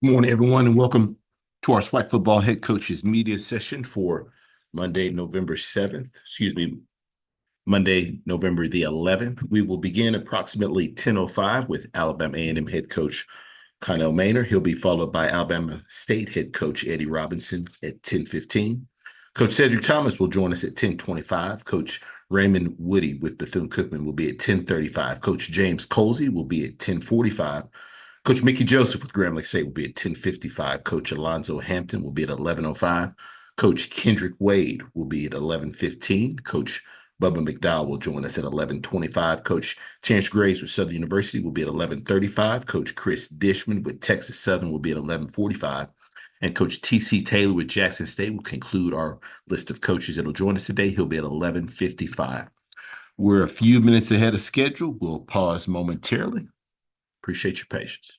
Good morning, everyone, and welcome to our SWAC football head coaches media session for Monday, November 7th. Monday, November the 11th. We will begin approximately 10:05 with Alabama A&M head coach Connell Maynor. He'll be followed by Alabama State head coach Eddie Robinson at 10:15. Coach Cedric Thomas will join us at 10:25. Coach Raymond Woody with Bethune-Cookman will be at 10:35. Coach James Colsey will be at 10:45. Coach Mickey Joseph with Grambling State will be at 10:55. Coach Alonzo Hampton will be at 11:05. Coach Kendrick Wade will be at 11:15. Coach Bubba McDowell will join us at 11:25. Coach Terrence Graves with Southern University will be at 11:35. Coach Chris Dishman with Texas Southern will be at 11:45. And Coach T.C. Taylor with Jackson State will conclude our list of coaches that will join us today. He'll be at 11:55. We're a few minutes ahead of schedule. We'll pause momentarily. Appreciate your patience.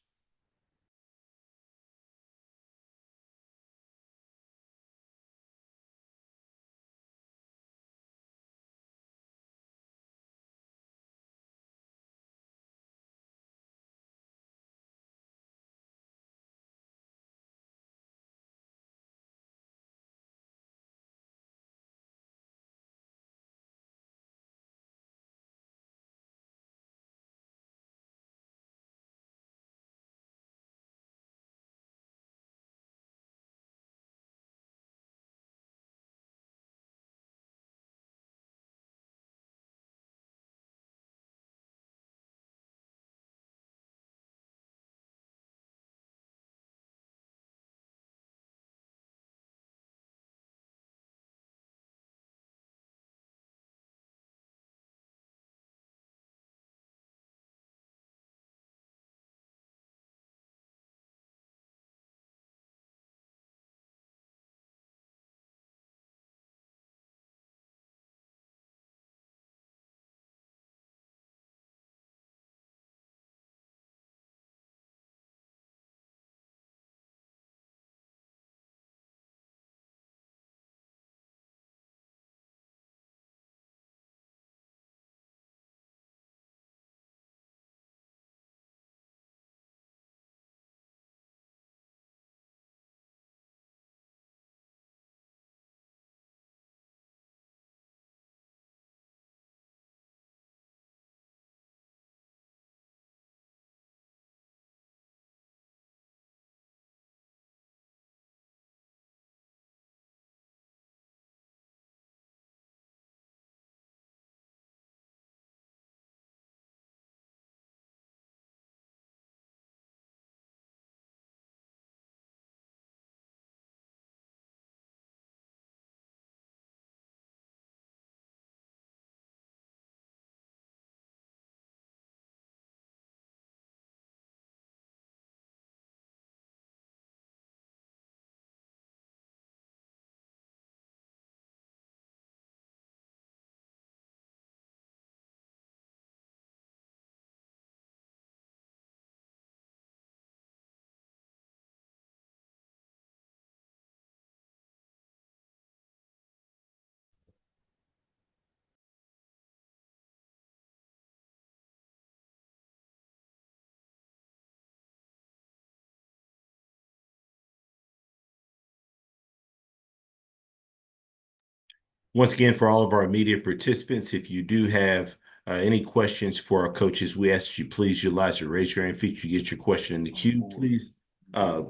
Once again, for all of our immediate participants, if you do have any questions for our coaches, we ask that you please utilize the raise your hand feature to get your question in the queue. Please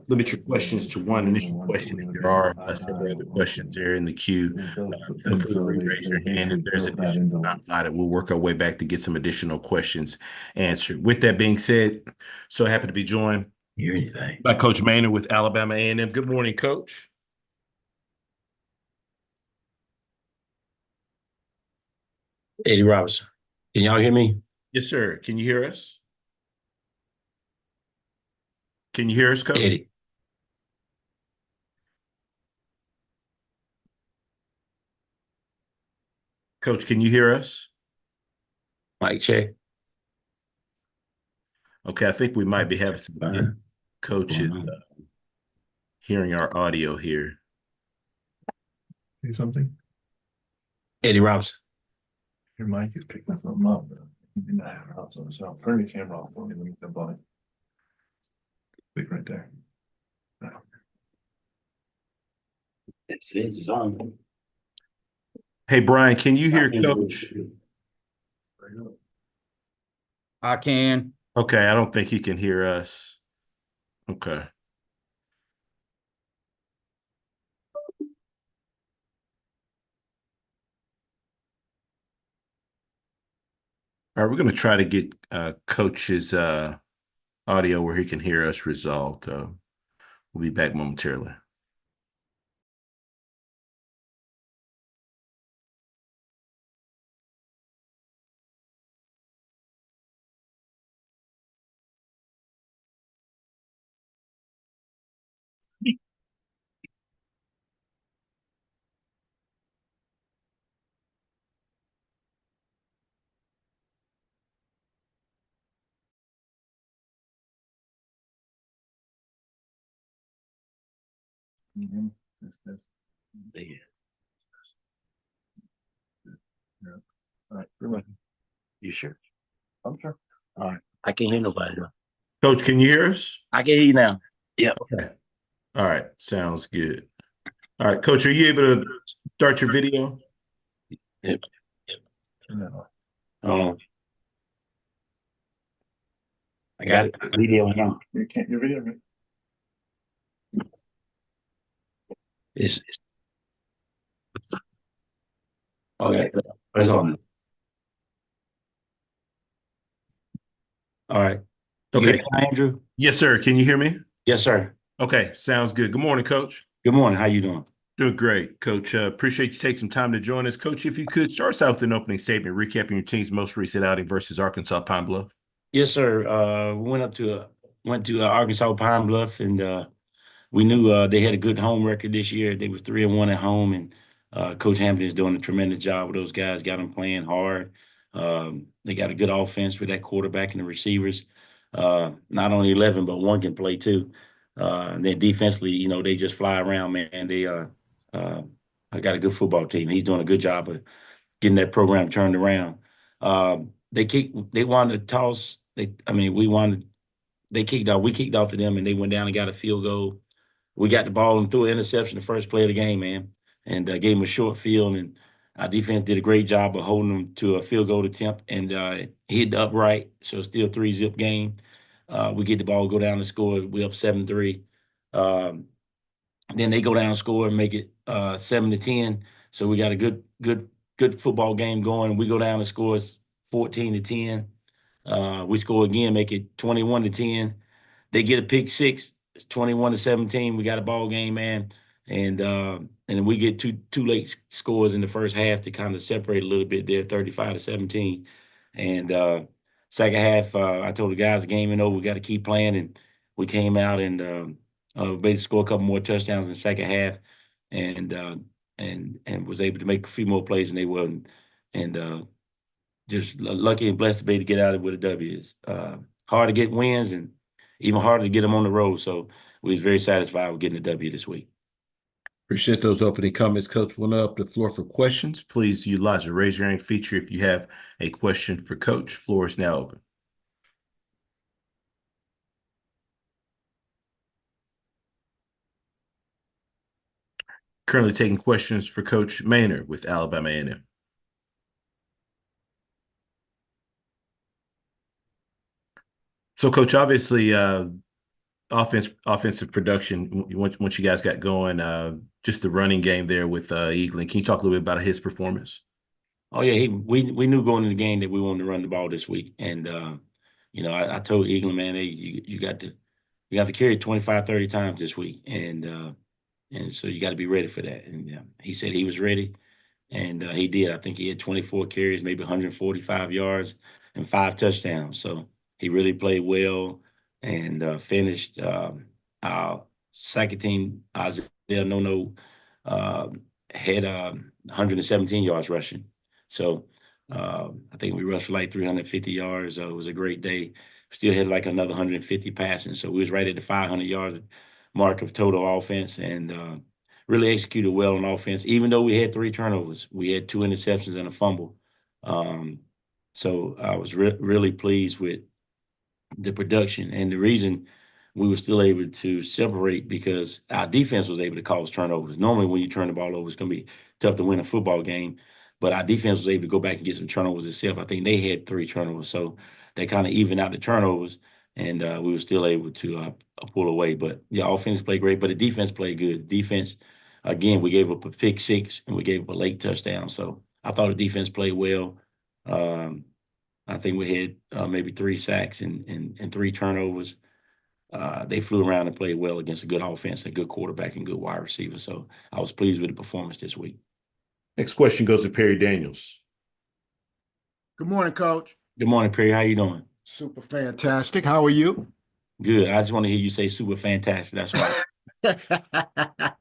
limit your questions to one initial question. If there are several other questions there in the queue, feel free to raise your hand. If there's additional time allotted, we'll work our way back to get some additional questions answered. With that being said, so happy to be joined by Coach Maynor with Alabama A&M. Good morning, Coach. Eddie Robinson. Can y'all hear me? Yes, sir. Can you hear us? Can you hear us, Coach? Eddie. Coach, can you hear us? Mic check. Okay, I think we might be having some coaches hearing our audio here. Say something. Eddie Robinson. Your mic is picking something up. You did not have it out, so turn your camera off. Let me the volume. Click right there. It's on. Hey, Brian, can you hear Coach? I can. Okay, I don't think he can hear us. Okay. All right, we're going to try to get Coach's audio where he can hear us resolved. We'll be back momentarily. Yeah. All right, really. You sure? I'm sure. All right. I can't hear nobody. Coach, can you hear us? I can hear you now. Yeah. Okay. All right, sounds good. All right, Coach, are you able to start your video? Yep. No. I got it. Video now. You can't, your video. It's okay. It's on. All right. You Okay. hear me, Andrew? Yes, sir. Can you hear me? Yes, sir. Okay, sounds good. Good morning, Coach. Good morning. How you doing? Doing great, Coach. Appreciate you taking some time to join us. Coach, if you could start us out with an opening statement, recapping your team's most recent outing versus Arkansas Pine Bluff. Yes, sir. We went to Arkansas Pine Bluff, and we knew they had a good home record this year. They were 3-1 at home, and Coach Hampton is doing a tremendous job with those guys. Got them playing hard. They got a good offense with that quarterback and the receivers. Not only 11, but one can play too. And then defensively, they just fly around, man. I got a good football team. He's doing a good job of getting that program turned around. They wanted to toss. They kicked off. We kicked off to them, and they went down and got a field goal. We got the ball and threw an interception the first play of the game, man, and gave them a short field. And our defense did a great job of holding them to a field goal attempt and hit the upright. So it's still 3-zip game. We get the ball, go down and score. We up 7-3. Then they go down and score and make it 7-10. So we got a good football game going. We go down and score 14-10. We score again, make it 21-10. They get a pick six. It's 21-17. We got a ball game, man, and then we get two late scores in the first half to kind of separate a little bit there, 35-17. And second half, I told the guys the game ain't over. We got to keep playing, and we came out and basically scored a couple more touchdowns in the second half, and was able to make a few more plays than they were, and just lucky and blessed to be able to get out of it with a W. It's hard to get wins and even harder to get them on the road. So we was very satisfied with getting a W this week. Appreciate those opening comments, Coach. We'll now up the floor for questions. Please utilize the raise your hand feature if you have a question for Coach. Floor is now open. Currently taking questions for Coach Maynard with Alabama A&M. So, Coach, obviously, offensive production. Once you guys got going, just the running game there with Eaglin. Can you talk a little bit about his performance? Oh yeah, we knew going into the game that we wanted to run the ball this week, and I told Eaglin, man, hey, you got to carry it 25, 30 times this week, and so you got to be ready for that. And he said he was ready. And he did. I think he had 24 carries, maybe 145 yards, and 5 touchdowns. So he really played well and finished. Our second team, Isaiah No, had 117 yards rushing. So I think we rushed for like 350 yards. It was a great day. Still had like another 150 passing. So we was right at the 500 yard mark of total offense, and really executed well on offense, even though we had 3 turnovers. We had 2 interceptions and a fumble. So I was really pleased with the production. And the reason we were still able to separate because our defense was able to cause turnovers. Normally, when you turn the ball over, it's going to be tough to win a football game. But our defense was able to go back and get some turnovers itself. I think they had 3 turnovers, so they kind of evened out the turnovers, and we were still able to pull away. But yeah, offense played great, but the defense played good. Defense, again, we gave up a pick 6 and we gave up a late touchdown. So I thought the defense played well. I think we had maybe 3 sacks and 3 turnovers. They flew around and played well against a good offense, a good quarterback, and good wide receiver. So I was pleased with the performance this week. Next question goes to Perry Daniels. Good morning, Coach. Good morning, Perry. How you doing? Super fantastic. How are you? Good. I just want to hear you say super fantastic. That's why.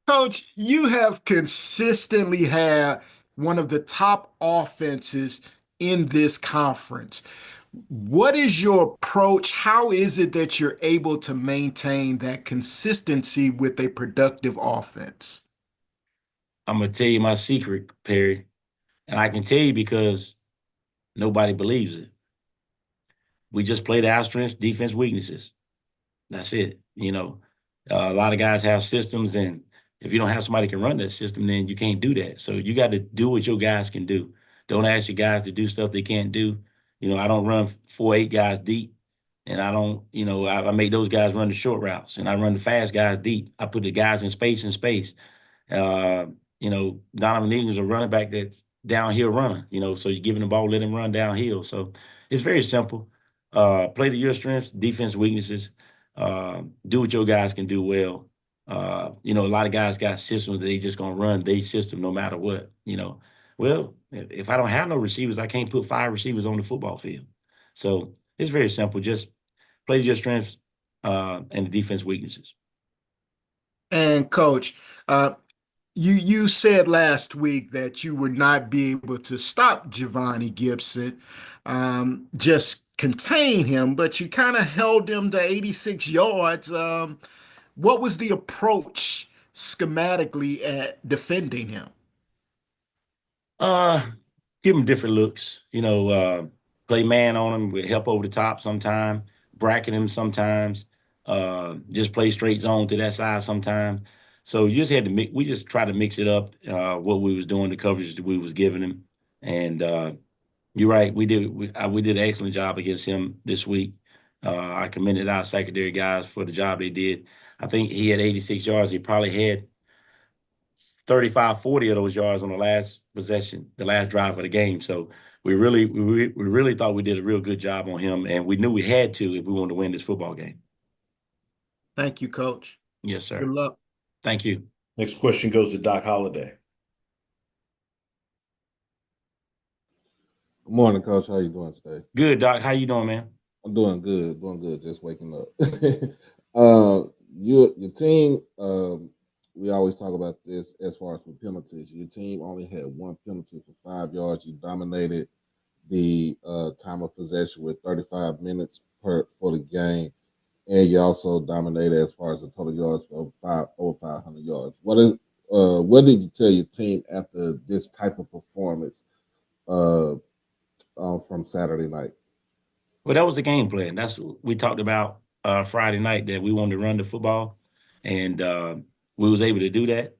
Coach, you have consistently had one of the top offenses in this conference. What is your approach? How is it that you're able to maintain that consistency with a productive offense? I'm going to tell you my secret, Perry. And I can tell you because nobody believes it. We just play to our strengths, defense, weaknesses. That's it. A lot of guys have systems, and if you don't have somebody who can run that system, then you can't do that. So you got to do what your guys can do. Don't ask your guys to do stuff they can't do. I don't run 4-8 guys deep, and I don't, I make those guys run the short routes, and I run the fast guys deep. I put the guys in space. Donovan Egan's a running back that's downhill runner, so you're giving the ball, let him run downhill. So it's very simple. Play to your strengths, defense weaknesses. Do what your guys can do well. A lot of guys got systems that they just gonna run their system no matter what. Well, if I don't have no receivers, I can't put 5 receivers on the football field. So it's very simple. Just play to your strengths and the defense weaknesses. And Coach, you said last week that you would not be able to stop Giovanni Gibson, just contain him, but you kind of held him to 86 yards. What was the approach schematically at defending him? Give him different looks. Play man on him with help over the top sometime, bracket him sometimes, just play straight zone to that side sometime. So you just had to we just try to mix it up, what we was doing, the coverage that we was giving him. And you're right, we did an excellent job against him this week. I commended our secondary guys for the job they did. I think he had 86 yards. He probably had 35, 40 of those yards on the last possession, the last drive of the game. So we really thought we did a real good job on him, and we knew we had to if we wanted to win this football game. Thank you, Coach. Yes, sir. Good luck. Thank you. Next question goes to Doc Holliday. Good morning, Coach. How you doing today? Good, Doc. How you doing, man? I'm doing good. Just waking up. Your team. We always talk about this as far as for penalties. Your team only had 1 penalty for 5 yards. You dominated the time of possession with 35 minutes for the game, and you also dominated as far as the total yards for over 500 yards. What did you tell your team after this type of performance from Saturday night? Well, that was the game plan. That's what we talked about Friday night, that we wanted to run the football, and we was able to do that.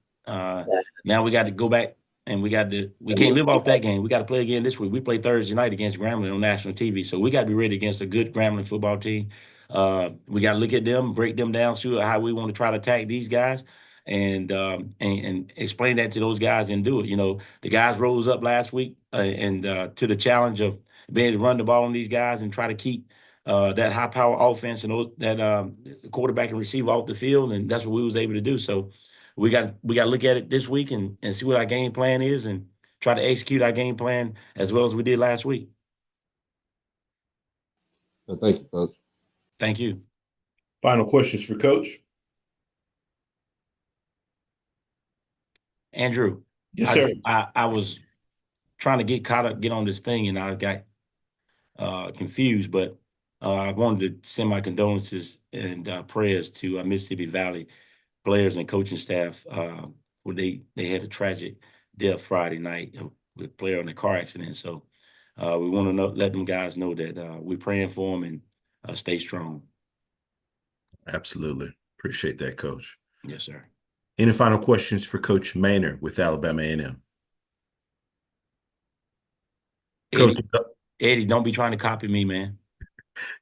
Now we got to go back, and we can't live off that game. We got to play again this week. We play Thursday night against Grambling on national TV, so we got to be ready against a good Grambling football team. We got to look at them, break them down, see how we want to try to attack these guys, and explain that to those guys and do it. The guys rose up last week and to the challenge of being able to run the ball on these guys and try to keep that high power offense and that quarterback and receiver off the field, and that's what we was able to do. So we got to look at it this week and see what our game plan is and try to execute our game plan as well as we did last week. Thank you, Coach. Thank you. Final questions for Coach. Andrew. Yes, sir. I was trying to get on this thing, and I got confused, but I wanted to send my condolences and prayers to Mississippi Valley players and coaching staff where they had a tragic death Friday night with a player in a car accident. So we want to let them guys know that we're praying for them and stay strong. Absolutely. Appreciate that, Coach. Yes, sir. Any final questions for Coach Maynor with Alabama A&M? Coach, Eddie, don't be trying to copy me, man.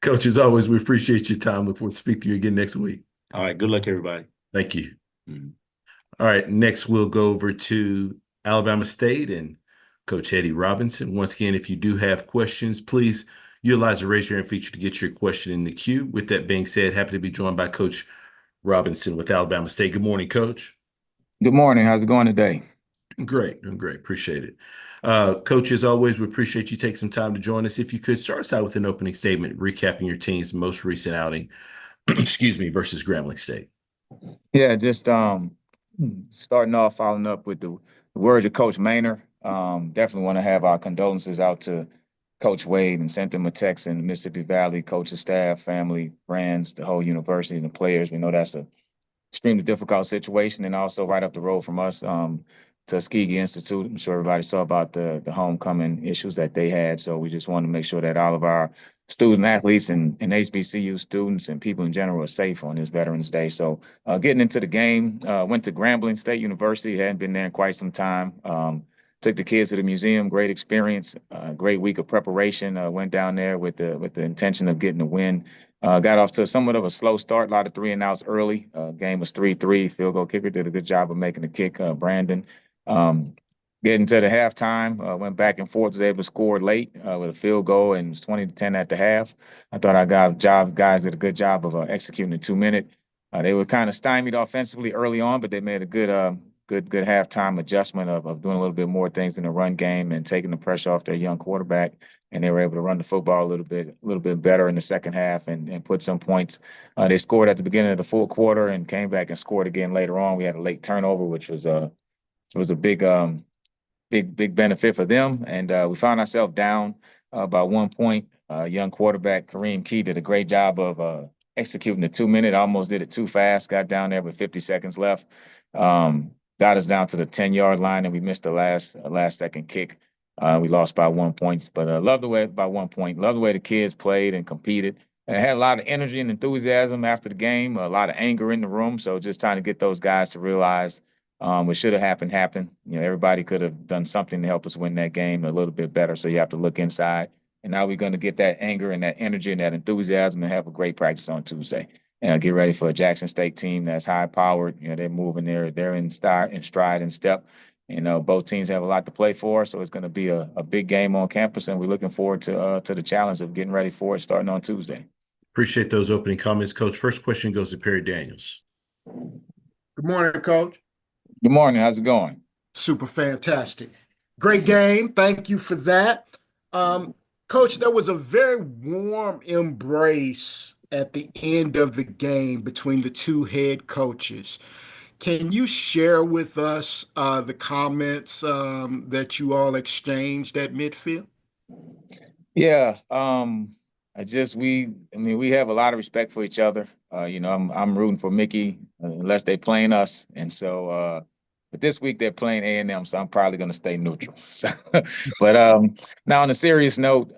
Coach, as always, we appreciate your time. Look forward to speaking to you again next week. All right. Good luck, everybody. Thank you. Mhm. All right, next we'll go over to Alabama State and Coach Eddie Robinson. Once again, if you do have questions, please utilize the raise your hand feature to get your question in the queue. With that being said, happy to be joined by Coach Robinson with Alabama State. Good morning, Coach. Good morning. How's it going today? Great, doing great. Appreciate it. Coach, as always, we appreciate you taking some time to join us. If you could start us out with an opening statement, recapping your team's most recent outing, excuse me, versus Grambling State. Yeah, just starting off, following up with the words of Coach Maynor. Definitely want to have our condolences out to Coach Wade and sent him a text in the Mississippi Valley, coach's staff, family, friends, the whole university, and the players. We know that's a extremely difficult situation, and also right up the road from us, Tuskegee Institute. I'm sure everybody saw about the homecoming issues that they had. So we just want to make sure that all of our student athletes and HBCU students and people in general are safe on this Veterans Day. So getting into the game, went to Grambling State University, hadn't been there in quite some time. Took the kids to the museum, great experience, great week of preparation. Went down there with the intention of getting a win. Got off to somewhat of a slow start, a lot of 3-and-outs early. Game was 3-3. Field goal kicker did a good job of making the kick, Brandon. Getting to the halftime, went back and forth, was able to score late with a field goal, and it was 20-10 at the half. I thought our guys did a good job of executing the 2-minute. They were kind of stymied offensively early on, but they made a good halftime adjustment of doing a little bit more things in the run game and taking the pressure off their young quarterback. And they were able to run the football a little bit better in the second half and put some points. They scored at the beginning of the full quarter and came back and scored again later on. We had a late turnover, which was a big benefit for them. And we found ourselves down by 1 point. Young quarterback Kareem Key did a great job of executing the 2-minute. Almost did it too fast. Got down there with 50 seconds left. Got us down to the 10-yard line, and we missed the last second kick. We lost by 1 point, but love the way by 1 point. Love the way the kids played and competed. And had a lot of energy and enthusiasm after the game. A lot of anger in the room. So just trying to get those guys to realize what should have happened. You know, everybody could have done something to help us win that game a little bit better. So you have to look inside. And now we're going to get that anger and that energy and that enthusiasm and have a great practice on Tuesday. And get ready for a Jackson State team that's high powered. You know, they're moving they're in stride and step. You know, both teams have a lot to play for. So it's going to be a big game on campus. And we're looking forward to the challenge of getting ready for it starting on Tuesday. Appreciate those opening comments, Coach. First question goes to Perry Daniels. Good morning, Coach. Good morning. How's it going? Super fantastic. Great game. Thank you for that. Coach, there was a very warm embrace at the end of the game between the two head coaches. Can you share with us the comments that you all exchanged at midfield? Yeah. We have a lot of respect for each other. You know, I'm rooting for Mickey unless they playing us. And so, but this week they're playing A&M, so I'm probably going to stay neutral. So, but now on a serious note,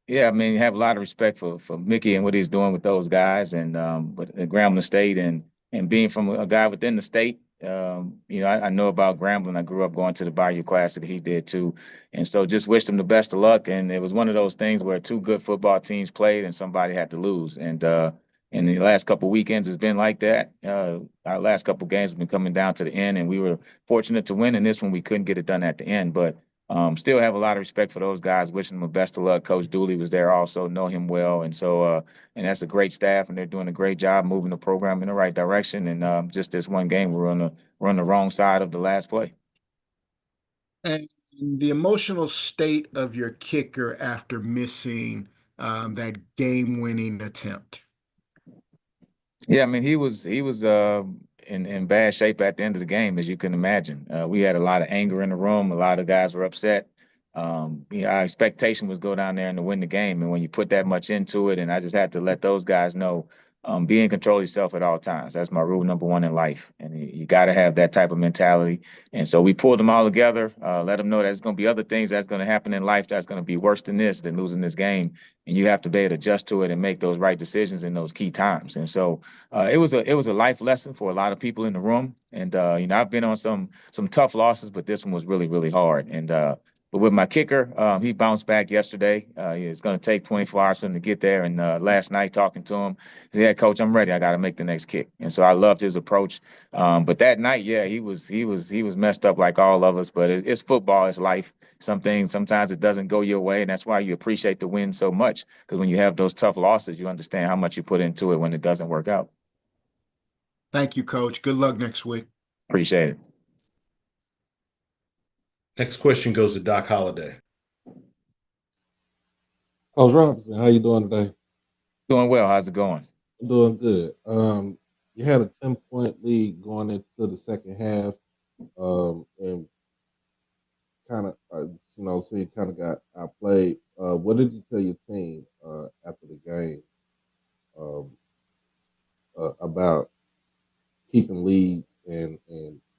yeah, I mean, you have a lot of respect for Mickey and what he's doing with those guys, and but at Grambling State and being from a guy within the state, you know, I know about Grambling. I grew up going to the Bayou Classic. He did too, and so just wished him the best of luck. And it was one of those things where two good football teams played and somebody had to lose, and in the last couple of weekends, it's been like that. Our last couple of games have been coming down to the end, and we were fortunate to win. In this one, we couldn't get it done at the end, but still have a lot of respect for those guys. Wishing them the best of luck. Coach Dooley was there also, know him well, and so and that's a great staff, and they're doing a great job moving the program in the right direction. And just this one game, we're on the wrong side of the last play. And the emotional state of your kicker after missing that game-winning attempt. Yeah, I mean, he was in bad shape at the end of the game, as you can imagine. We had a lot of anger in the room. A lot of guys were upset. You know, our expectation was go down there and to win the game. And when you put that much into it, and I just had to let those guys know be in control of yourself at all times. That's my rule number one in life. And you got to have that type of mentality. And so we pulled them all together, let them know there's going to be other things that's going to happen in life that's going to be worse than this, than losing this game. And you have to be able to adjust to it and make those right decisions in those key times. And so it was a life lesson for a lot of people in the room. And I've been on some tough losses, but this one was really, really hard. And but with my kicker, he bounced back yesterday. It's going to take 24 hours for him to get there. And last night, talking to him, he said, "Yeah, coach, I'm ready. I got to make the next kick." And so I loved his approach. But that night, yeah, he was messed up like all of us. But it's football, it's life. Sometimes it doesn't go your way, and that's why you appreciate the win so much. Because when you have those tough losses, you understand how much you put into it when it doesn't work out. Thank you, Coach. Good luck next week. Appreciate it. Next question goes to Doc Holliday. Coach Robinson, how you doing today? Doing well. How's it going? I'm doing good. You had a 10-point lead going into the second half, and kind of, so you kind of got outplayed. What did you tell your team after the game about keeping leads and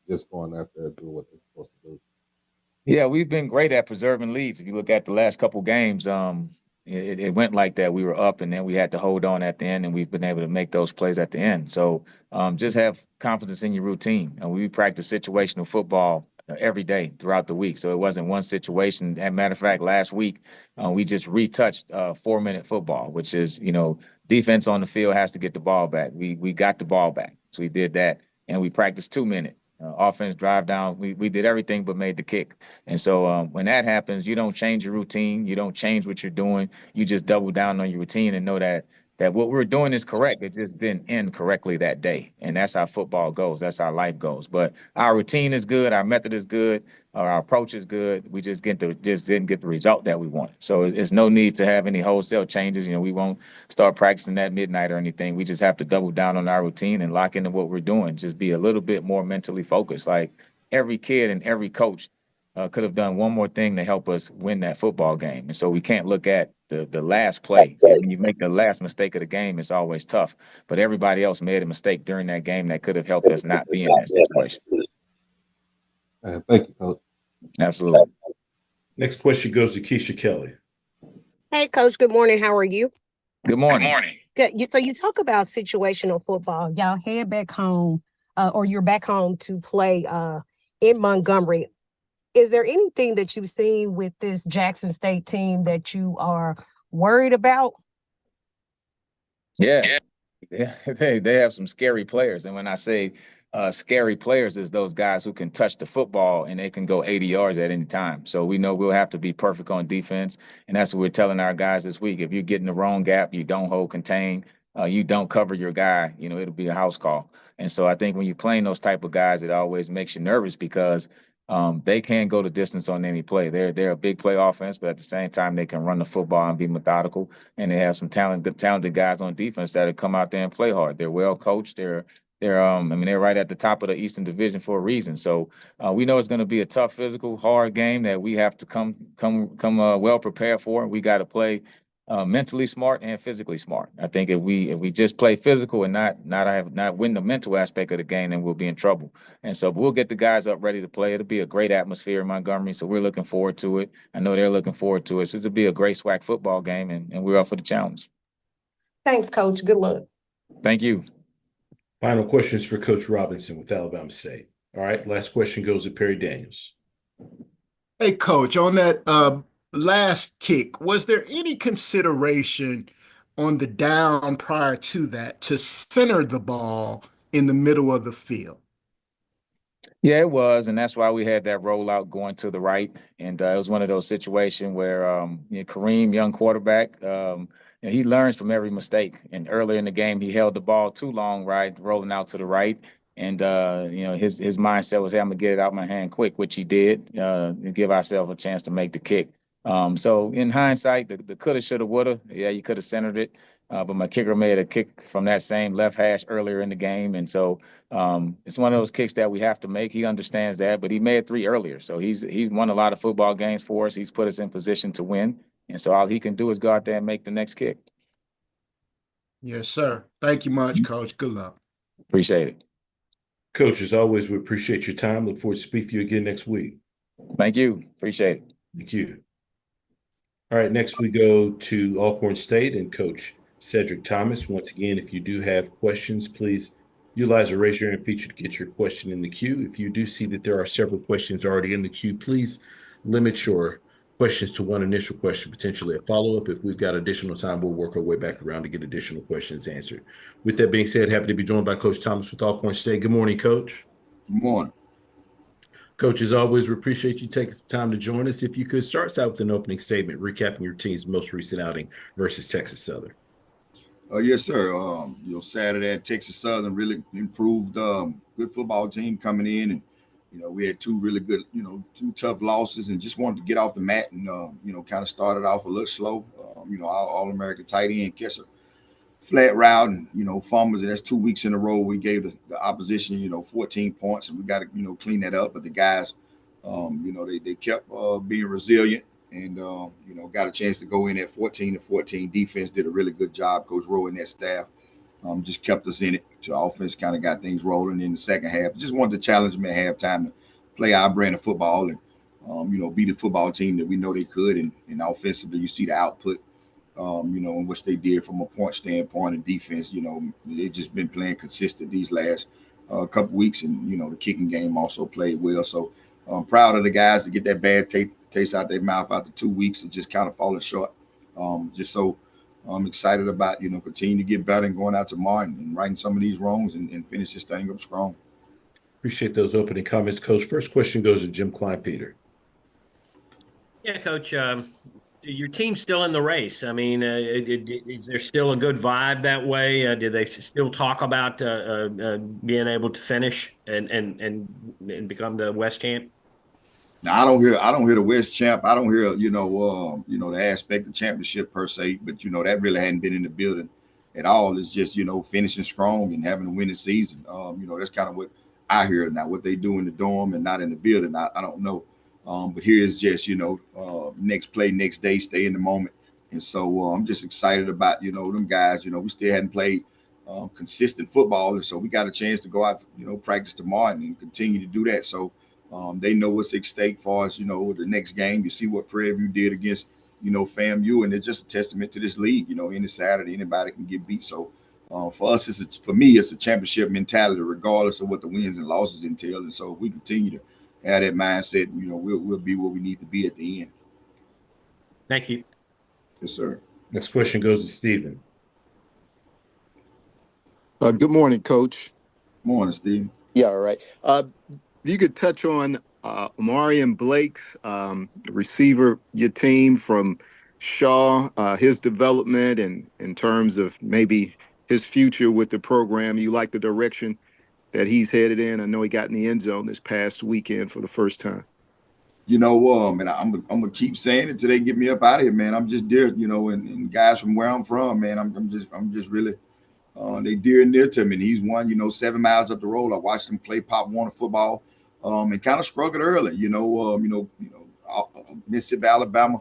just going out there and doing what they're supposed to do? Yeah, we've been great at preserving leads. If you look at the last couple games, it went like that. We were up, and then we had to hold on at the end, and we've been able to make those plays at the end. So just have confidence in your routine. And we practice situational football every day throughout the week. So it wasn't one situation. As a matter of fact, last week, we just retouched 4-minute football, which is, defense on the field has to get the ball back. We got the ball back. So we did that, and we practiced 2-minute. Offense drive down. We did everything but made the kick. And so when that happens, you don't change your routine. You don't change what you're doing. You just double down on your routine and know that what we're doing is correct. It just didn't end correctly that day. And that's how football goes. That's how life goes. But our routine is good. Our method is good. Our approach is good. We just didn't get the result that we wanted. So there's no need to have any wholesale changes. We won't start practicing at midnight or anything. We just have to double down on our routine and lock into what we're doing. Just be a little bit more mentally focused. Like every kid and every coach could have done one more thing to help us win that football game. And so we can't look at the last play. When you make the last mistake of the game, it's always tough. But everybody else made a mistake during that game that could have helped us not be in that situation. Thank you, Coach. Absolutely. Next question goes to Keisha Kelly. Hey, Coach. Good morning. How are you? Good morning. Good. So you talk about situational football. Y'all head back home, or you're back home to play in Montgomery. Is there anything that you've seen with this Jackson State team that you are worried about? Yeah. They have some scary players. And when I say scary players, is those guys who can touch the football and they can go 80 yards at any time. So we know we'll have to be perfect on defense. And that's what we're telling our guys this week. If you get in the wrong gap, you don't hold contain, you don't cover your guy, it'll be a house call. And so I think when you're playing those type of guys, it always makes you nervous because they can go the distance on any play. They're a big play offense, but at the same time, they can run the football and be methodical. And they have some talented guys on defense that have come out there and play hard. They're well coached. They're right at the top of the Eastern Division for a reason. So we know it's going to be a tough, physical, hard game that we have to come well prepared for. We got to play mentally smart and physically smart. I think if we just play physical and not win the mental aspect of the game, then we'll be in trouble. And so we'll get the guys up ready to play. It'll be a great atmosphere in Montgomery, so we're looking forward to it. I know they're looking forward to it. So it'll be a great SWAC football game, and we're up for the challenge. Thanks, Coach. Good luck. Thank you. Final questions for Coach Robinson with Alabama State. All right, last question goes to Perry Daniels. Hey, Coach, on that last kick, was there any consideration on the down prior to that to center the ball in the middle of the field? Yeah, it was, and that's why we had that rollout going to the right. And it was one of those situations where Kareem, young quarterback, he learns from every mistake. And earlier in the game, he held the ball too long, right, rolling out to the right. And his mindset was, "Hey, I'm gonna get it out my hand quick," which he did, and give ourselves a chance to make the kick. So in hindsight, the coulda, shoulda, woulda, yeah, you could have centered it. But my kicker made a kick from that same left hash earlier in the game. And so it's one of those kicks that we have to make. He understands that, but he made 3 earlier. So he's won a lot of football games for us. He's put us in position to win. And so all he can do is go out there and make the next kick. Yes, sir. Thank you much, Coach. Good luck. Appreciate it. Coach, as always, we appreciate your time. Look forward to speaking to you again next week. Thank you. Appreciate it. Thank you. All right, next we go to Alcorn State and Coach Cedric Thomas. Once again, if you do have questions, please utilize the raise your hand feature to get your question in the queue. If you do see that there are several questions already in the queue, please limit your questions to one initial question, potentially a follow-up. If we've got additional time, we'll work our way back around to get additional questions answered. With that being said, happy to be joined by Coach Thomas with Alcorn State. Good morning, Coach. Good morning. Coach, as always, we appreciate you taking some time to join us. If you could start us out with an opening statement, recapping your team's most recent outing versus Texas Southern. Yes, sir. Saturday at Texas Southern really improved. Good football team coming in, and we had two really good, two tough losses, and just wanted to get off the mat and kind of started off a little slow. Our All-American tight end catch a flat route and fumbles, and that's 2 weeks in a row we gave the opposition 14 points, and we got to clean that up. But the guys, they kept being resilient. And got a chance to go in at 14-14. Defense did a really good job. Coach Rowe and that staff just kept us in it. The offense kind of got things rolling in the second half. Just wanted to challenge them at halftime to play our brand of football and be the football team that we know they could. And offensively, you see the output, in which they did from a point standpoint and defense. They've just been playing consistent these last couple weeks, and the kicking game also played well. So I'm proud of the guys to get that bad taste out their mouth after 2 weeks and just kind of falling short. I'm excited about, continuing to get better and going out tomorrow and righting some of these wrongs and finish this thing up strong. Appreciate those opening comments, Coach. First question goes to Jim Klein-Peter. Yeah, Coach, your team's still in the race. I mean, is there still a good vibe that way? Do they still talk about being able to finish and become the West champ? Now, I don't hear the West champ. I don't hear the aspect of championship per se, but that really hadn't been in the building at all. It's just finishing strong and having a winning season. That's kind of what I hear. Now, what they do in the dorm and not in the building, I don't know. But here is just next play, next day, stay in the moment. And so I'm just excited about them guys. We still hadn't played consistent football, and so we got a chance to go out practice tomorrow and continue to do that. So they know what's at stake for us, the next game. You see what Prairie View did against, FAMU, and it's just a testament to this league. Any Saturday, anybody can get beat. So for us, for me, it's a championship mentality, regardless of what the wins and losses entail. And so if we continue to have that mindset, we'll be where we need to be at the end. Thank you. Yes, sir. Next question goes to Stephen. Good morning, Coach. Morning, Steve. Yeah, all right. If you could touch on Omarion Blake's receiver, your team from Shaw, his development and in terms of maybe his future with the program. You like the direction that he's headed in? I know he got in the end zone this past weekend for the first time. And I'm gonna keep saying it till they get me up out of here, man. I'm just dear, and guys from where I'm from, man. I'm just really they dear and near to me. And he's one, 7 miles up the road. I watched him play Pop Warner football, and kind of struggled early. Mississippi, Alabama,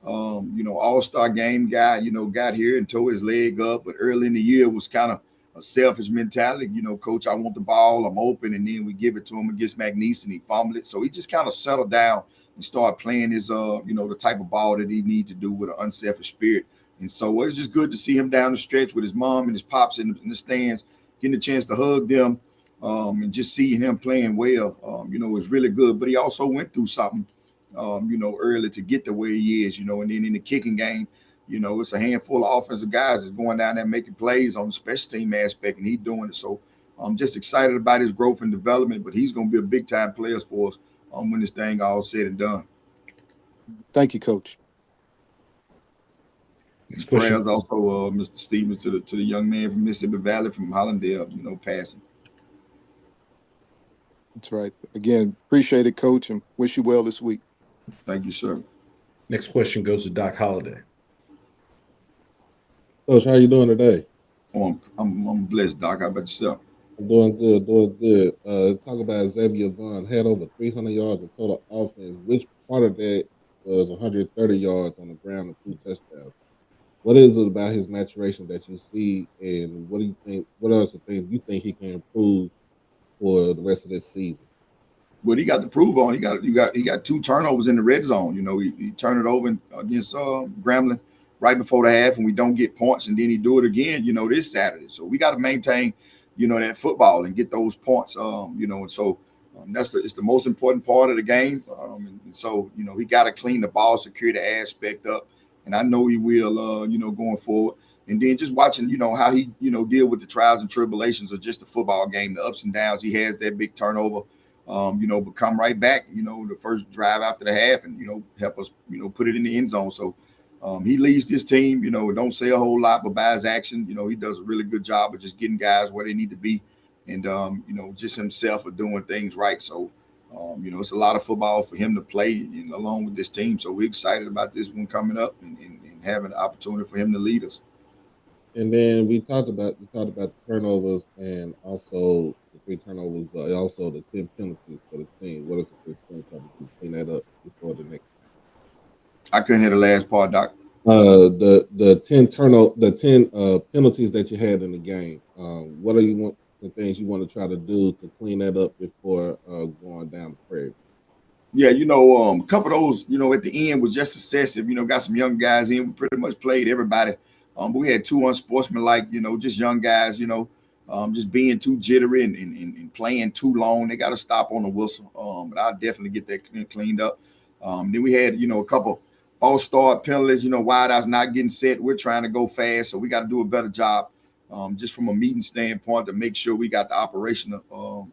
all-star game guy. Got here and tore his leg up, but early in the year was kind of a selfish mentality. Coach, I want the ball, I'm open, and then we give it to him against McNeese, and he fumbled it. So he just kind of settled down and started playing his, the type of ball that he need to do with an unselfish spirit. And so it's just good to see him down the stretch with his mom and his pops in the stands, getting a chance to hug them, and just seeing him playing well, was really good. But he also went through something, early to get the way he is, and then in the kicking game, it's a handful of offensive guys that's going down there making plays on the special team aspect, and he's doing it. So I'm just excited about his growth and development, but he's going to be a big-time player for us when this thing all said and done. Thank you, Coach. Prayers also, Mr. Stevens, to the young man from Mississippi Valley, from Hollandale, passing. That's right. Again, appreciate it, Coach, and wish you well this week. Thank you, sir. Next question goes to Doc Holliday. Coach, how you doing today? I'm blessed, Doc. How about yourself? I'm doing good, Talk about Xavier Vaughn had over 300 yards of total offense. Which part of that was 130 yards on the ground and 2 touchdowns? What is it about his maturation that you see, and what do you think? What are some things you think he can improve for the rest of this season? What he got to prove on, he got 2 turnovers in the red zone. He turned it over against Grambling right before the half, and we don't get points, and then he do it again, this Saturday. So we got to maintain, that football and get those points. And so it's the most important part of the game. And so he got to clean the ball security aspect up, and I know he will. Going forward. And then just watching, how he, deal with the trials and tribulations of just the football game, the ups and downs. He has that big turnover. But come right back, the first drive after the half and, help us, put it in the end zone. So he leads this team, don't say a whole lot, but by his action, he does a really good job of just getting guys where they need to be and, just himself of doing things right. So, it's a lot of football for him to play along with this team. So we're excited about this one coming up and having an opportunity for him to lead us. And then we talked about the turnovers and also the 3 turnovers, but also the 10 penalties for the team. What is the thing to clean that up before the next? I couldn't hear the last part, Doc. The 10 penalties that you had in the game. What are some things you want to try to do to clean that up before going down the prairie? Yeah, a couple of those, at the end was just excessive. Got some young guys in. We pretty much played everybody. But we had 2 unsportsmanlike, just young guys, just being too jittery and playing too long. They got to stop on the whistle. But I'll definitely get that cleaned up. Then we had, a couple false start penalties, wideouts not getting set. We're trying to go fast, so we got to do a better job just from a meeting standpoint to make sure we got the operational,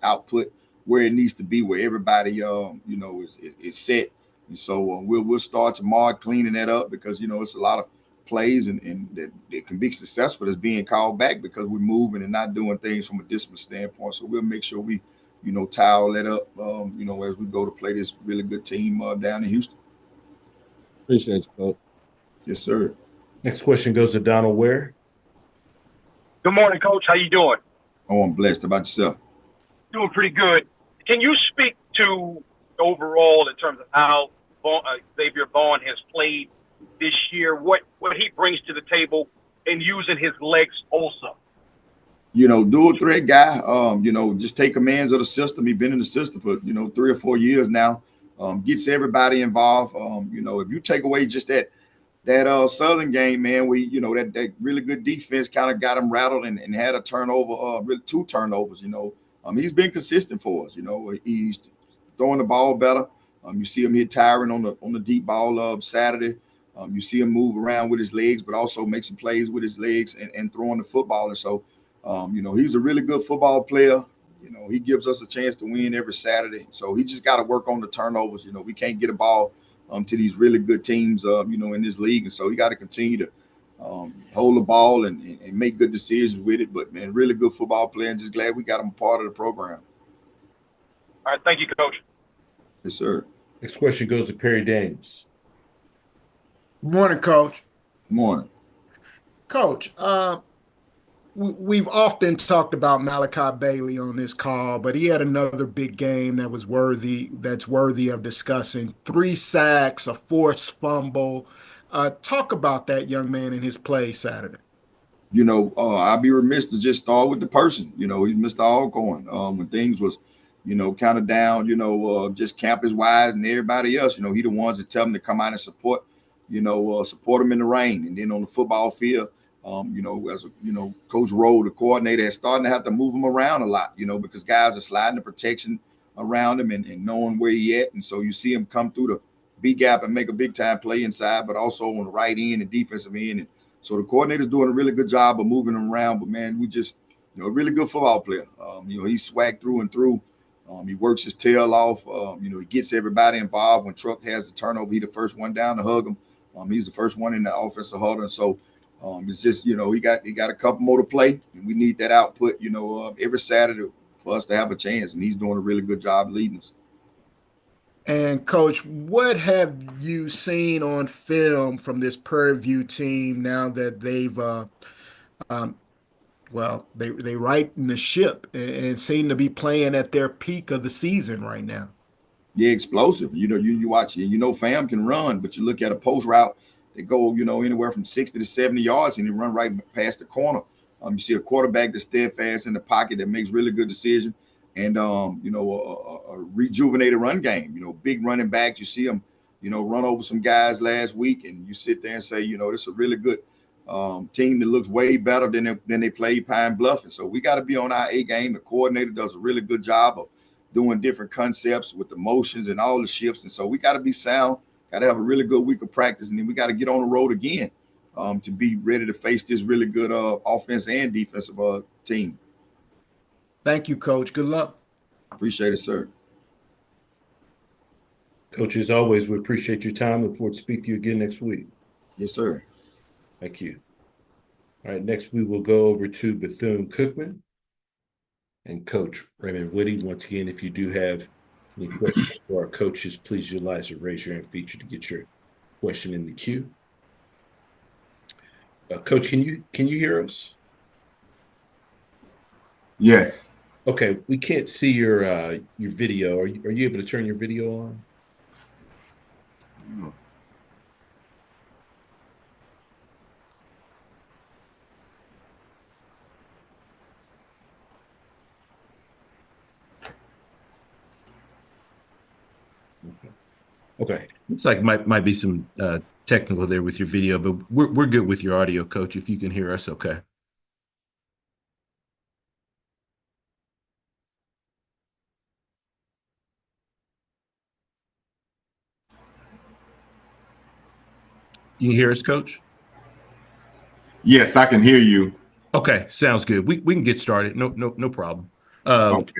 output where it needs to be, where everybody, is set. And so we'll start tomorrow cleaning that up because, it's a lot of plays and that can be successful as being called back because we're moving and not doing things from a discipline standpoint. So we'll make sure we, towel that up, as we go to play this really good team down in Houston. Appreciate you, Coach. Yes, sir. Next question goes to Donald Ware. Good morning, Coach. How you doing? Oh, I'm blessed. How about yourself? Doing pretty good. Can you speak to overall in terms of how Xavier Vaughn has played this year, what he brings to the table and using his legs also? Dual threat guy, just take commands of the system. He's been in the system for, 3 or 4 years now. Gets everybody involved. If you take away just that Southern game, man, that really good defense kind of got him rattled and had a turnover, really 2 turnovers, he's been consistent for us. He's throwing the ball better. You see him hit Tyron on the deep ball Saturday. You see him move around with his legs, but also make some plays with his legs and throwing the football. And so, he's a really good football player. He gives us a chance to win every Saturday. So he just got to work on the turnovers. We can't get a ball to these really good teams, in this league. And so he got to continue to hold the ball and make good decisions with it. But, man, really good football player, and just glad we got him a part of the program. All right. Thank you, Coach. Yes, sir. Next question goes to Perry Daniels. Morning, Coach. Morning. Coach, we've often talked about Malachi Bailey on this call, but he had another big game that's worthy of discussing. 3 sacks, a forced fumble. Talk about that young man and his play Saturday. I'd be remiss to just start with the person. He's Mr. Alcorn. When things was, kind of down, just campus wide and everybody else, he the ones that tell them to come out and support them in the rain. And then on the football field, as Coach Rowe, the coordinator, is starting to have to move him around a lot, because guys are sliding the protection around him and knowing where he at. And so you see him come through the B gap and make a big time play inside, but also on the right end and defensive end. And so the coordinator's doing a really good job of moving him around. But, man, we just, a really good football player. He's SWAC through and through. He works his tail off. He gets everybody involved. When Truck has the turnover, he's the first one down to hug him. He's the first one in the offensive huddle. And so it's just, he got a couple more to play, and we need that output, every Saturday for us to have a chance. And he's doing a really good job leading us. And Coach, what have you seen on film from this Prairie View team now that they've, they righten the ship and seem to be playing at their peak of the season right now? Yeah, explosive. You watch it. Fam can run, but you look at a post route they go, anywhere from 60 to 70 yards and they run right past the corner. You see a quarterback that's steadfast in the pocket that makes really good decisions, and a rejuvenated run game. Big running backs. You see them, run over some guys last week, and you sit there and say, this is a really good team that looks way better than they played Pine Bluff. And so we got to be on our A game. The coordinator does a really good job of doing different concepts with the motions and all the shifts. And so we got to be sound, got to have a really good week of practice, and then we got to get on the road again to be ready to face this really good offense and defensive team. Thank you, Coach. Good luck. Appreciate it, sir. Coach, as always, we appreciate your time. Look forward to speak to you again next week. Yes, sir. Thank you. All right, next we will go over to Bethune-Cookman and Coach Raymond Whitty. Once again, if you do have any questions for our coaches, please utilize the raise your hand feature to get your question in the queue. Coach, can you hear us? Yes. Okay, we can't see your video. Are you able to turn your video on? No. Okay. Looks like might be some technical there with your video, but we're good with your audio, Coach. If you can hear us, okay. You can hear us, Coach? Yes, I can hear you. Okay, sounds good. We can get started. No problem. Okay.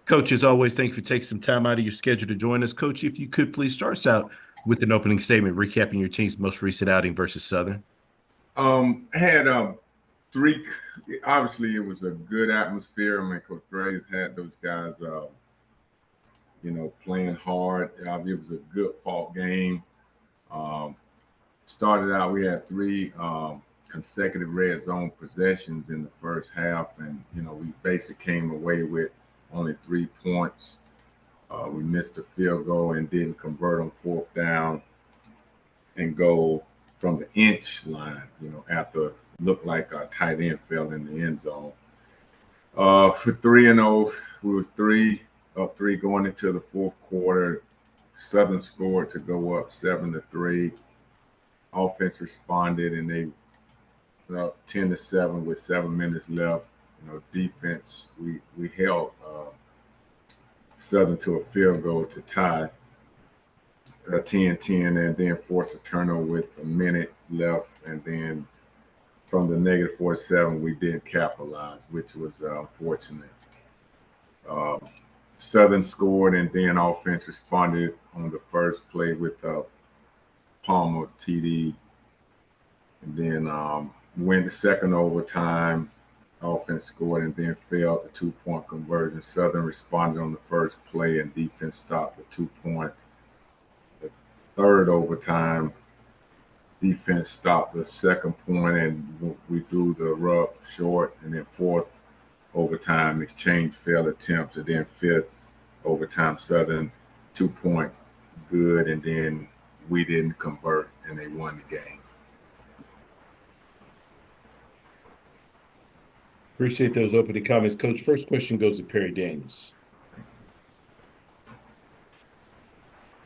Coach, as always, thank you for taking some time out of your schedule to join us. Coach, if you could please start us out with an opening statement recapping your team's most recent outing versus Southern. Had three. Obviously, it was a good atmosphere. I mean, Coach Graves had those guys, playing hard. It was a good fought game. Started out, we had three consecutive red zone possessions in the first half, and we basically came away with only 3 points. We missed a field goal and didn't convert on fourth down and go from the inch line, after looked like a tight end fell in the end zone. For 3-0, we was 3 up 3 going into the fourth quarter. Southern scored to go up 7-3. Offense responded, and they 10-7 with 7 minutes left. Defense, we held Southern to a field goal to tie 10-10, and then forced a turnover with a minute left, and then from the -47 we didn't capitalize, which was unfortunate. Southern scored, and then offense responded on the first play with Palmer TD, and then went the second overtime. Offense scored and then failed the 2-point conversion. Southern responded on the first play, and defense stopped the 2-point. The third overtime, defense stopped the second point, and we threw the rub short. And then fourth overtime, exchange failed attempts, and then fifth overtime, Southern 2-point good, and then we didn't convert, and they won the game. Appreciate those opening comments, Coach. First question goes to Perry Daniels.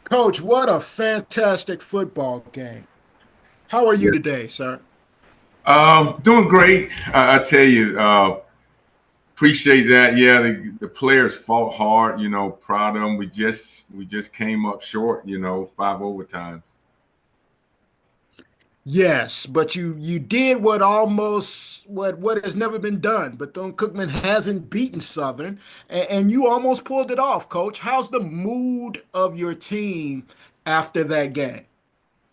Coach, what a fantastic football game. How are you today, sir? Doing great. I tell you, appreciate that. Yeah, the players fought hard. Proud of them. We just came up short. 5 overtimes. Yes, but you did what has never been done. Bethune-Cookman hasn't beaten Southern, and you almost pulled it off, Coach. How's the mood of your team after that game?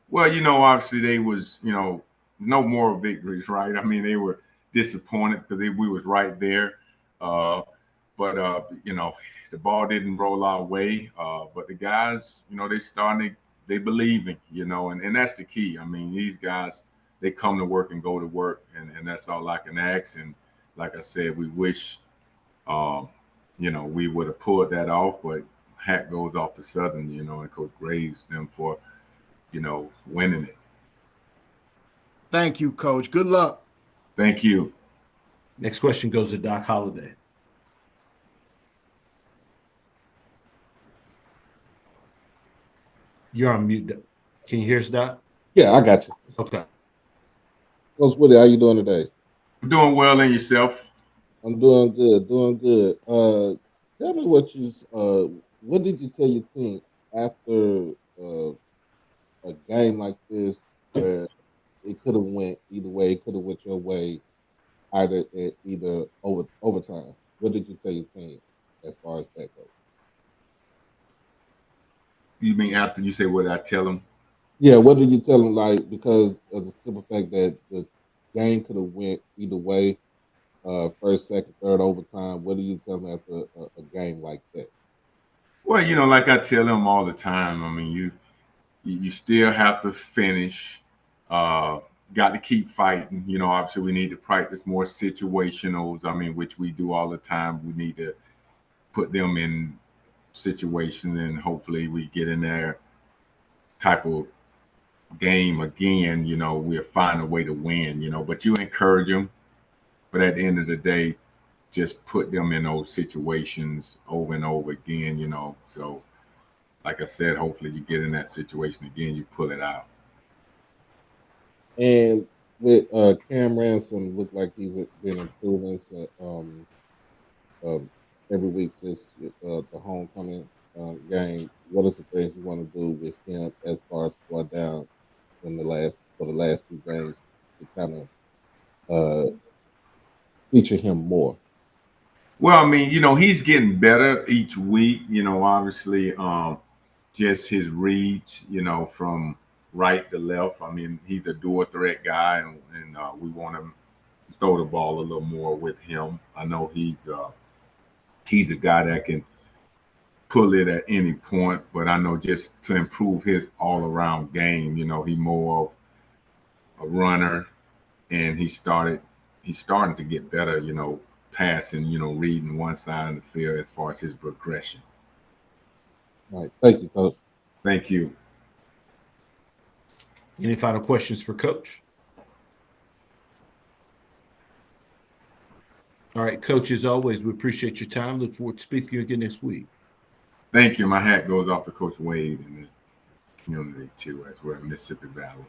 Well, obviously they was, no more victories, right? I mean, they were disappointed because we was right there. But the ball didn't roll our way. But the guys, they believing, and that's the key. I mean, these guys, they come to work and go to work, and that's all I can ask. And like I said, we wish, we would have pulled that off, but hat goes off to Southern, and Coach Graves them for, winning it. Thank you, Coach. Good luck. Thank you. Next question goes to Doc Holliday. You're on mute. Doc. Can you hear us, Doc? Yeah, I got you. Okay. Coach Woody, how you doing today? I'm doing well, and yourself? I'm doing good, doing good. Tell me what did you tell your team after a game like this where it could have went either way, it could have went your way, either overtime. What did you tell your team as far as that goes? You mean after you say what did I tell them? Yeah, what did you tell them? Like, because of the simple fact that the game could have went either way, first, second, third overtime. What do you tell them after a game like that? Well, like I tell them all the time. I mean, you still have to finish. Got to keep fighting. Obviously we need to practice more situationals. I mean, which we do all the time. We need to put them in situations, and hopefully we get in their type of game again. We'll find a way to win. But you encourage them. But at the end of the day, just put them in those situations over and over again. So like I said, hopefully you get in that situation again, you pull it out. And with Cam Ransom, looked like he's been improving every week since the homecoming game. What is the things you want to do with him as far as going down for the last two games to kind of feature him more? Well, I mean, he's getting better each week. Obviously, just his reads, from right to left. I mean, he's a dual threat guy, and we want to throw the ball a little more with him. I know he's a guy that can pull it at any point, but I know just to improve his all around game, he more of a runner, and he's starting to get better, passing, reading one side of the field as far as his progression. All right. Thank you, Coach. Thank you. Any final questions for Coach? All right, Coach, as always, we appreciate your time. Look forward to speaking to you again next week. Thank you. My hat goes off to Coach Wade and the community too, as well, Mississippi Valley.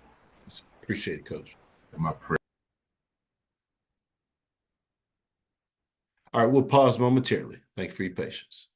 Appreciate it, Coach. My prayer. All right, we'll pause momentarily. Thank you for your patience.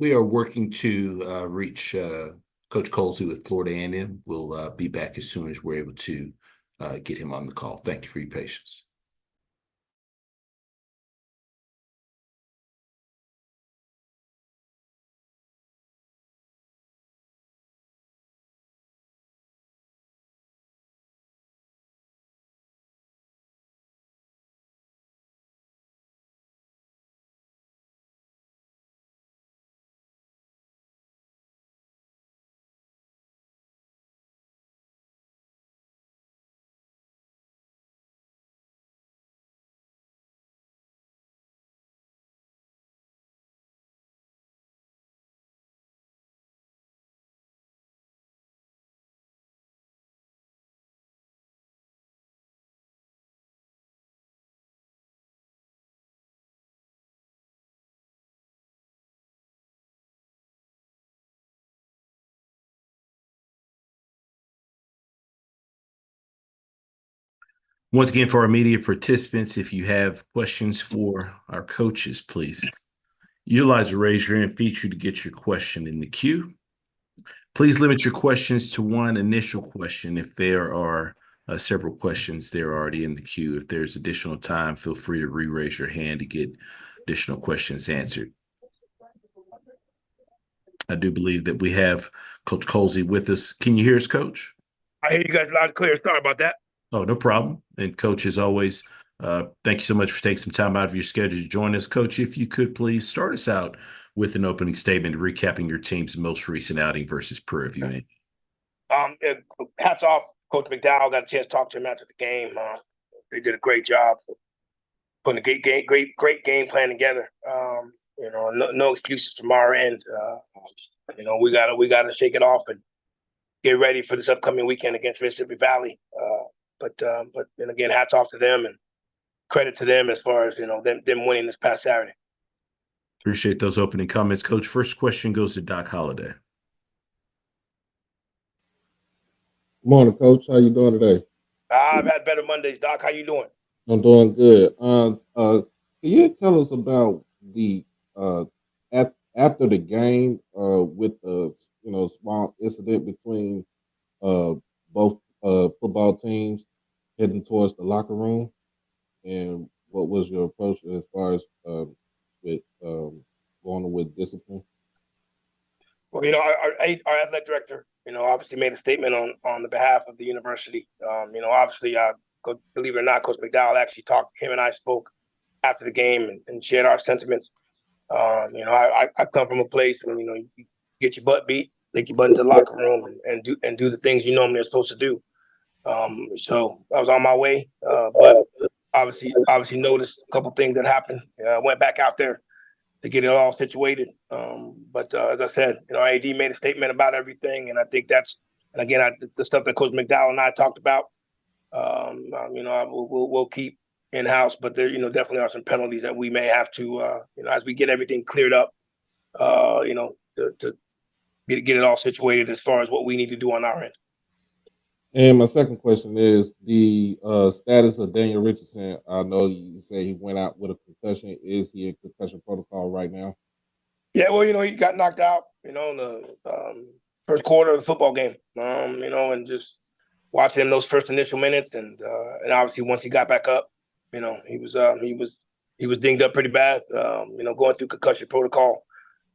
We are working to reach Coach Colsey with Florida A&M. We'll be back as soon as we're able to get him on the call. Thank you for your patience. Once again, for our media participants, if you have questions for our coaches, please utilize the raise your hand feature to get your question in the queue. Please limit your questions to one initial question. If there are several questions, they're already in the queue. If there's additional time, feel free to re-raise your hand to get additional questions answered. I do believe that we have Coach Colsey with us. Can you hear us, Coach? I hear you guys loud and clear. Sorry about that. Oh, no problem. And Coach, as always, thank you so much for taking some time out of your schedule to join us. Coach, if you could please start us out with an opening statement recapping your team's most recent outing versus Prairie View. Hats off, Coach McDowell. Got a chance to talk to him after the game. They did a great job putting a great game plan together. No excuses from our end. We gotta shake it off and get ready for this upcoming weekend against Mississippi Valley. But again, hats off to them and credit to them as far as them winning this past Saturday. Appreciate those opening comments, Coach. First question goes to Doc Holliday. Good morning, Coach. How you doing today? I've had better Mondays, Doc. How you doing? I'm doing good. Can you tell us about the after the game with the small incident between both football teams heading towards the locker room, and what was your approach as far as with going with discipline? Well, our athletic director, obviously made a statement on the behalf of the university. Obviously, believe it or not, Coach McDowell actually talked. Him and I spoke after the game and shared our sentiments. I come from a place where you get your butt beat, take your butt into the locker room, and do the things you normally are supposed to do. So I was on my way, but obviously noticed a couple things that happened. Went back out there to get it all situated. But as I said, AD made a statement about everything, and I think that's, and again, the stuff that Coach McDowell and I talked about. We'll keep in house, but there, definitely are some penalties that we may have to, as we get everything cleared up, to get it all situated as far as what we need to do on our end. And my second question is the status of Daniel Richardson. I know you say he went out with a concussion. Is he in concussion protocol right now? Yeah, well, he got knocked out, in the first quarter of the football game, and just watching him those first initial minutes, and obviously once he got back up, he was dinged up pretty bad, going through concussion protocol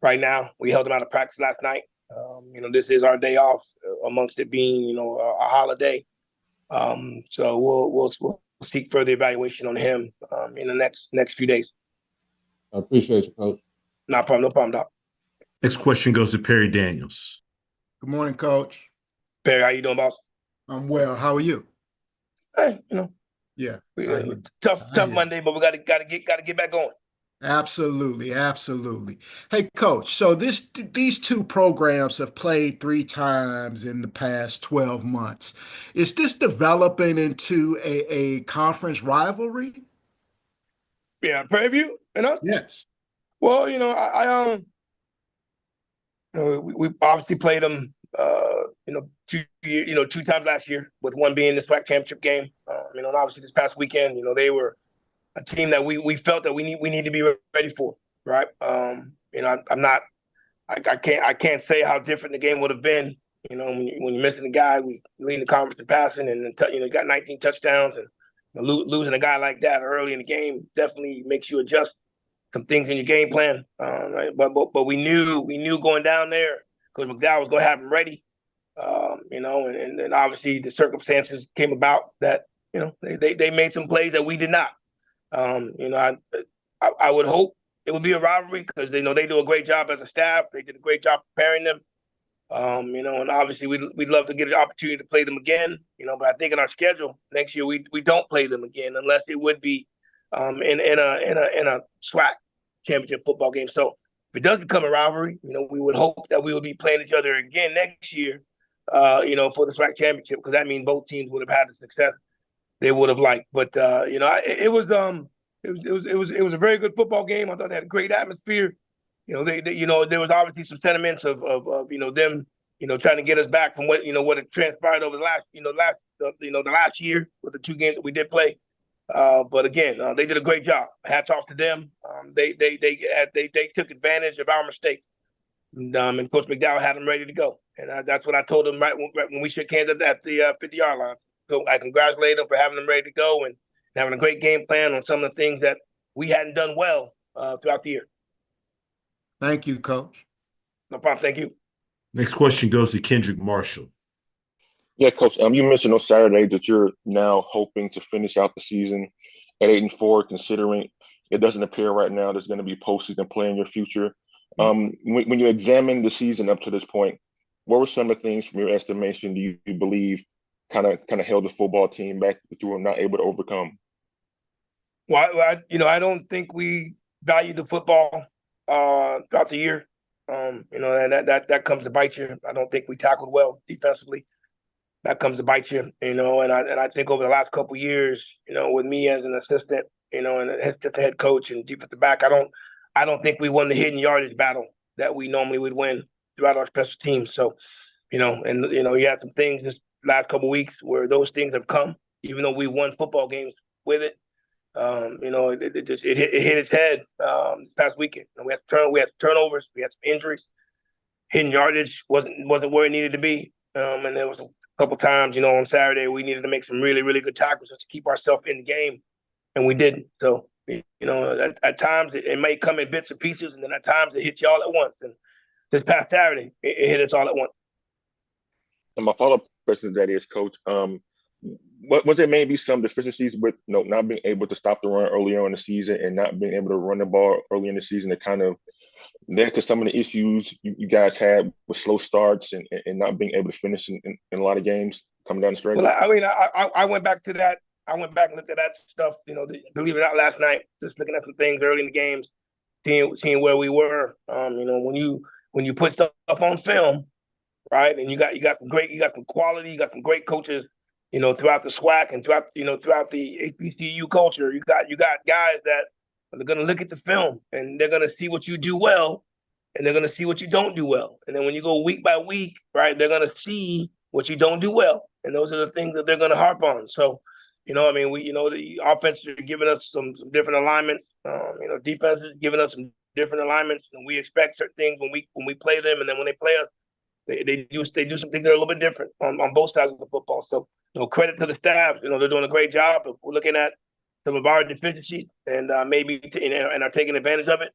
right now. We held him out of practice last night. This is our day off, amongst it being, a holiday. So we'll seek further evaluation on him in the next few days. I appreciate you, Coach. No problem, Doc. Next question goes to Perry Daniels. Good morning, Coach. Perry, how you doing, boss? I'm well. How are you? Hey, Yeah. Tough Monday, but we gotta get back going. Absolutely. Hey, Coach, so these two programs have played 3 times in the past 12 months. Is this developing into a conference rivalry? Yeah, Prairie View and us? Yes. Well, we obviously played them, 2 times last year, with one being the SWAC championship game. And obviously this past weekend, they were a team that we felt that we need to be ready for, right? I can't say how different the game would have been. When you're missing a guy who's leading the conference in passing, and got 19 touchdowns, and losing a guy like that early in the game definitely makes you adjust some things in your game plan. Right? But we knew going down there, Coach McDowell was going to have them ready. And then obviously the circumstances came about that they made some plays that we did not. I would hope it would be a rivalry because they do a great job as a staff. They did a great job preparing them. And obviously we'd love to get an opportunity to play them again. But I think in our schedule next year we don't play them again unless it would be in a SWAC championship football game. So if it does become a rivalry, we would hope that we will be playing each other again next year. For the SWAC championship, because that means both teams would have had the success they would have liked. But it was a very good football game. I thought they had a great atmosphere. There was obviously some sentiments of them trying to get us back from what had transpired over the last year with the 2 games that we did play. But again, they did a great job. Hats off to them. They took advantage of our mistakes. And Coach McDowell had them ready to go. And that's what I told them right when we shook hands at the 50-yard line. So I congratulate them for having them ready to go and having a great game plan on some of the things that we hadn't done well throughout the year. Thank you, Coach. No problem. Thank you. Next question goes to Kendrick Marshall. Yeah, Coach. You mentioned on Saturday that you're now hoping to finish out the season at 8-4, considering it doesn't appear right now there's going to be postseason play in your future. When you examine the season up to this point, what were some of the things from your estimation do you believe kind of held the football team back that you were not able to overcome? Well, I don't think we valued the football throughout the year. And that comes to bite you. I don't think we tackled well defensively. That comes to bite you, and I think over the last couple of years, with me as an assistant, and the head coach and defensive back, I don't think we won the hidden yardage battle that we normally would win throughout our special teams. So, you had some things this last couple of weeks where those things have come, even though we won football games with it. It hit its head this past weekend. We had turnovers, we had some injuries, hidden yardage wasn't where it needed to be, and there was a couple times, on Saturday we needed to make some really, really good tackles just to keep ourselves in the game, and we didn't. So, at times it may come in bits and pieces, and then at times it hits you all at once. And this past Saturday, it hit us all at once. And my follow-up question to that is, Coach, what was there maybe some deficiencies with not being able to stop the run earlier in the season and not being able to run the ball early in the season that kind of led to some of the issues you guys had with slow starts and not being able to finish in a lot of games coming down the stretch? Well, I went back to that. I went back and looked at that stuff, believe it or not, last night, just looking at some things early in the games, seeing where we were. When you put stuff up on film, right, and you got some quality, you got some great coaches, throughout the SWAC and throughout the HBCU culture. You got guys that are going to look at the film and they're going to see what you do well, and they're going to see what you don't do well. And then when you go week by week, right, they're going to see what you don't do well, and those are the things that they're going to harp on. So, the offense are giving us some different alignments. Defense is giving us some different alignments, and we expect certain things when we play them, and then when they play us, they do some things that are a little bit different on both sides of the football. So, credit to the staff. They're doing a great job of looking at some of our deficiencies and and are taking advantage of it.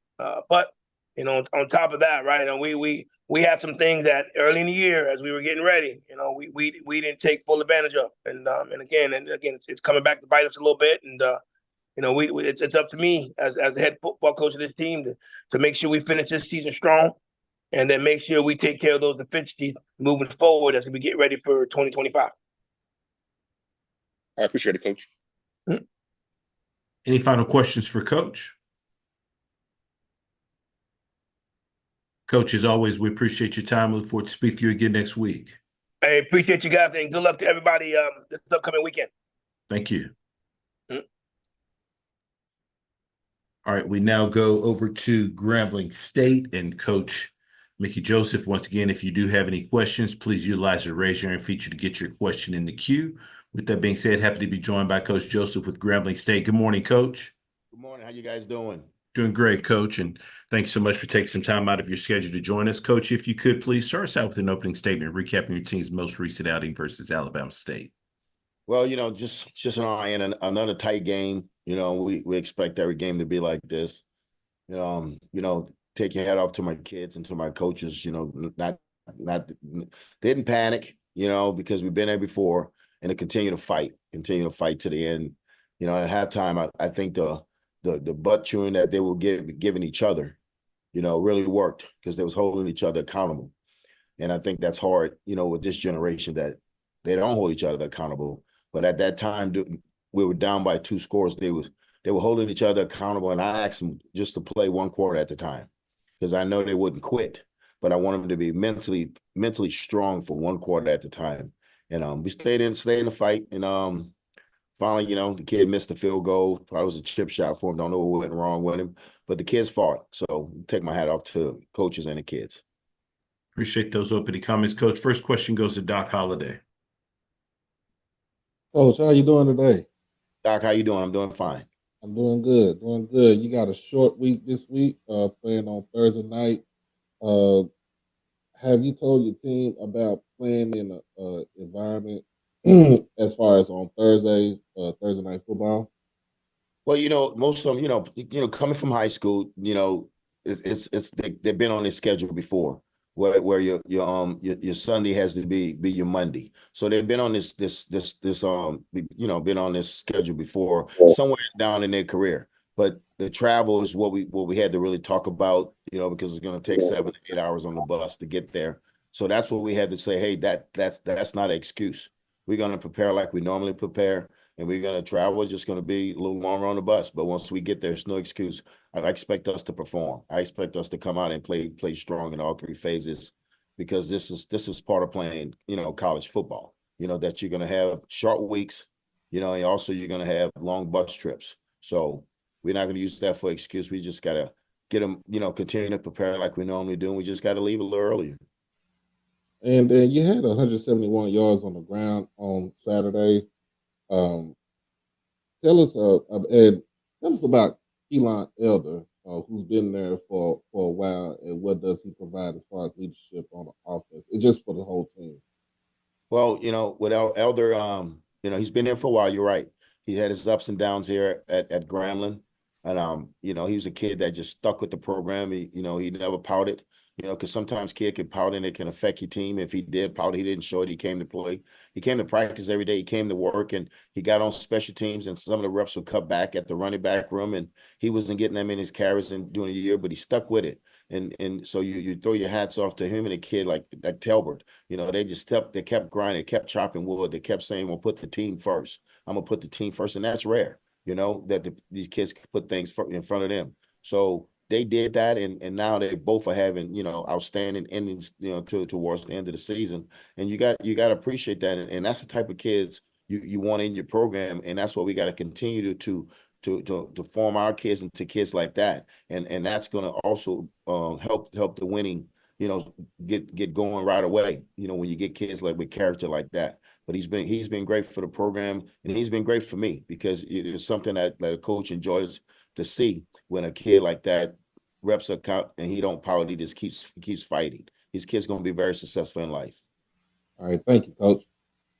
But on top of that, right, we had some things that early in the year as we were getting ready, we didn't take full advantage of, and again, it's coming back to bite us a little bit, and it's up to me as the head football coach of this team to make sure we finish this season strong, and then make sure we take care of those deficiencies moving forward as we get ready for 2025. I appreciate it, Coach. Any final questions for Coach? Coach, as always, we appreciate your time. Look forward to speaking to you again next week. I appreciate you guys, and good luck to everybody this upcoming weekend. Thank you. All right, we now go over to Grambling State and Coach Mickey Joseph. Once again, if you do have any questions, please utilize the raise your hand feature to get your question in the queue. With that being said, happy to be joined by Coach Joseph with Grambling State. Good morning, Coach. Good morning. How you guys doing? Doing great, Coach, and thanks so much for taking some time out of your schedule to join us. Coach, if you could, please start us out with an opening statement recapping your team's most recent outing versus Alabama State. Well, just on our end, another tight game. We expect every game to be like this. Take your hat off to my kids and to my coaches. Not they didn't panic. Because we've been there before, and to continue to fight to the end. At halftime, I think the butt chewing that they were giving each other, really worked because they was holding each other accountable. And I think that's hard, with this generation that they don't hold each other accountable. But at that time, we were down by 2 scores. They were holding each other accountable, and I asked them just to play 1 quarter at a time because I know they wouldn't quit. But I want them to be mentally strong for 1 quarter at a time. And we stayed in the fight, and finally, the kid missed the field goal. Probably was a chip shot for him. Don't know what went wrong with him. But the kids fought. So take my hat off to coaches and the kids. Appreciate those opening comments, Coach. First question goes to Doc Holliday. Coach, how you doing today? Doc, how you doing? I'm doing fine. I'm doing good, doing good. You got a short week this week, playing on Thursday night. Uh, have you told your team about playing in a environment as far as on Thursdays, Thursday night football? Well, most of them, coming from high school, they've been on this schedule before, where your Sunday has to be your Monday. So they've been on been on this schedule before, somewhere down in their career. But the travel is what we had to really talk about, because it's going to take 7 to 8 hours on the bus to get there. So that's what we had to say. Hey, that's not an excuse. We're going to prepare like we normally prepare, and we're going to travel. It's just going to be a little longer on the bus. But once we get there, it's no excuse. I expect us to perform. I expect us to come out and play strong in all three phases, because this is part of playing, college football. That you're going to have short weeks, and also you're going to have long bus trips. So we're not going to use that for excuse. We just got to get them, continue to prepare like we normally do. And we just got to leave a little earlier. And then you had 171 yards on the ground on Saturday. Tell us about Elon Elder, who's been there for a while, and what does he provide as far as leadership on the offense? It's just for the whole team. Well, with Elder, he's been there for a while. You're right. He had his ups and downs here at Grambling, and he was a kid that just stuck with the program. He never pouted. Because sometimes kid can pout and it can affect your team. If he did pout, he didn't show it. He came to play. He came to practice every day. He came to work, and he got on special teams, and some of the reps would cut back at the running back room, and he wasn't getting them in his carries and doing a year, but he stuck with it. And so you throw your hats off to him and a kid like Telbert. They kept grinding, kept chopping wood. They kept saying, "We'll put the team first. I'm gonna put the team first," and that's rare. These kids put things in front of them. So they did that, and now they both are having outstanding endings towards the end of the season, and you got to appreciate that, and that's the type of kids you want in your program, and that's what we got to continue to form our kids into kids like that, and that's going to also help the winning get going right away, when you get kids like with character like that. But he's been great for the program, and he's been great for me, because it's something that a coach enjoys to see, when a kid like that reps a count and he don't pout, he just keeps fighting. His kid's going to be very successful in life. All right, thank you, Coach.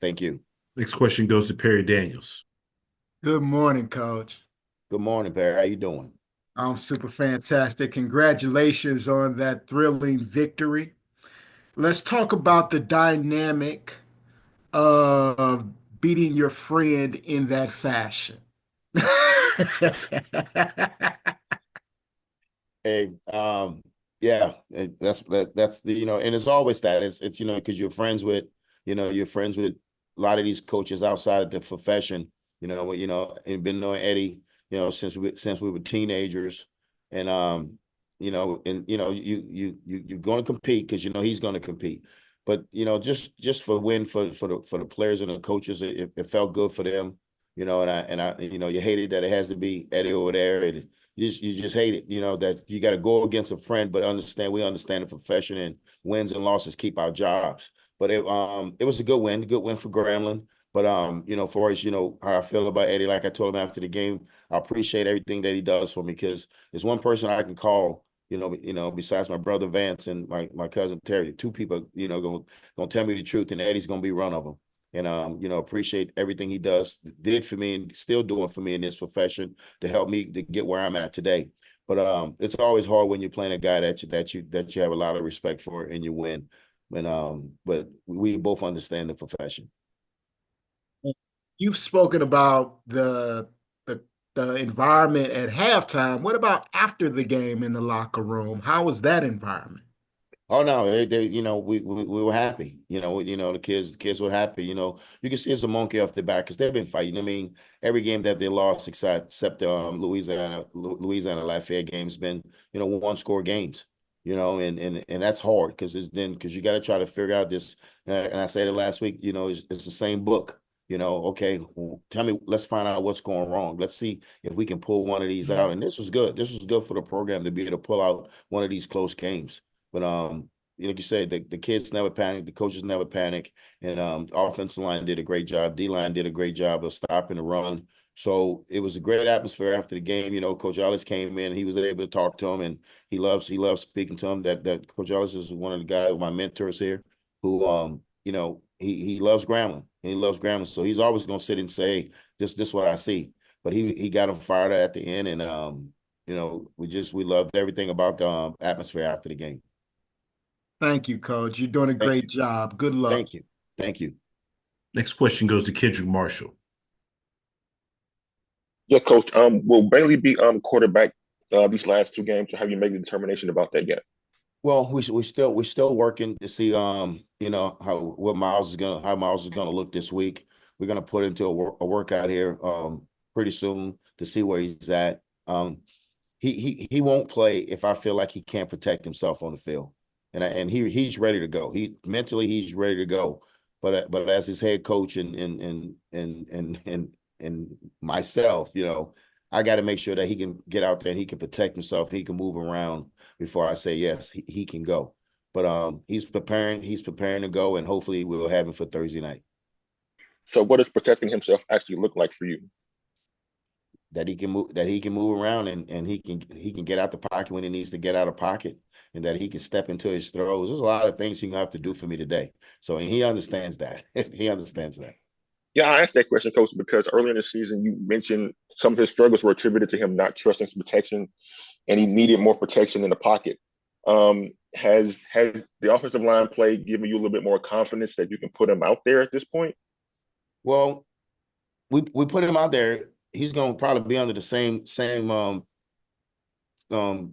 Thank you. Next question goes to Perry Daniels. Good morning, Coach. Good morning, Perry. How you doing? I'm super fantastic. Congratulations on that thrilling victory. Let's talk about the dynamic of beating your friend in that fashion. Hey, yeah, that's the, and it's always that it's because you're friends with a lot of these coaches outside of the profession, and been knowing Eddie, since we were teenagers, and you're going to compete, because he's going to compete, but just for win for the players and the coaches, it felt good for them, and I you hated that it has to be Eddie over there, and you just hate it, that you got to go against a friend, but we understand the profession, and wins and losses keep our jobs. But it was a good win for Grambling. But for us, how I feel about Eddie, like I told him after the game, I appreciate everything that he does for me, because there's one person I can call, besides my brother Vance and my cousin Terry, two people, gonna tell me the truth, and Eddie's gonna be one of them. And appreciate everything he did for me, and still doing for me in this profession, to help me to get where I'm at today. But it's always hard when you're playing a guy that you have a lot of respect for, and you win. But we both understand the profession. You've spoken about the environment at halftime. What about after the game in the locker room? How was that environment? Oh no, we were happy. The kids were happy. You can see it's a monkey off the back, because they've been fighting. I mean, every game that they lost, except the Louisiana Lafayette game's been one score games. And that's hard, because you got to try to figure out this. And I said it last week. It's the same book. Okay, well, let's find out what's going wrong. Let's see if we can pull one of these out. And this was good. This was good for the program to be able to pull out one of these close games. But like you said, the kids never panic, the coaches never panic, and offensive line did a great job. D-line did a great job of stopping the run. So it was a great atmosphere after the game. You know, Coach Ellis came in, he was able to talk to him, and he loves speaking to him. That Coach Ellis is one of the guys, my mentors here, who you know, he loves Grambling. He loves Grambling. So he's always gonna sit and say, this what I see. But he got him fired at the end, and you know, we loved everything about the atmosphere after the game. Thank you, Coach. You're doing a great job. Good luck. Thank you. Thank you. Next question goes to Kendrick Marshall. Yeah, Coach. Will Bailey be quarterback these last two games, or have you made a determination about that yet? Well, we're still working to see you know, how Miles is gonna look this week. We're gonna put into a workout here pretty soon to see where he's at. He won't play if I feel like he can't protect himself on the field, and he's ready to go. He's ready to go. But as his head coach and myself, you know, I got to make sure that he can get out there and he can protect himself. He can move around before I say yes, he can go. But he's preparing to go, and hopefully we'll have him for Thursday night. So what does protecting himself actually look like for you? That he can move around, and he can get out the pocket when he needs to get out of pocket, and that he can step into his throws. There's a lot of things he's gonna have to do for me today. So, and he understands that. He understands that. Yeah, I asked that question, Coach, because earlier in the season you mentioned some of his struggles were attributed to him not trusting his protection, and he needed more protection in the pocket. Has the offensive line play given you a little bit more confidence that you can put him out there at this point? Well, we put him out there. He's gonna probably be under the same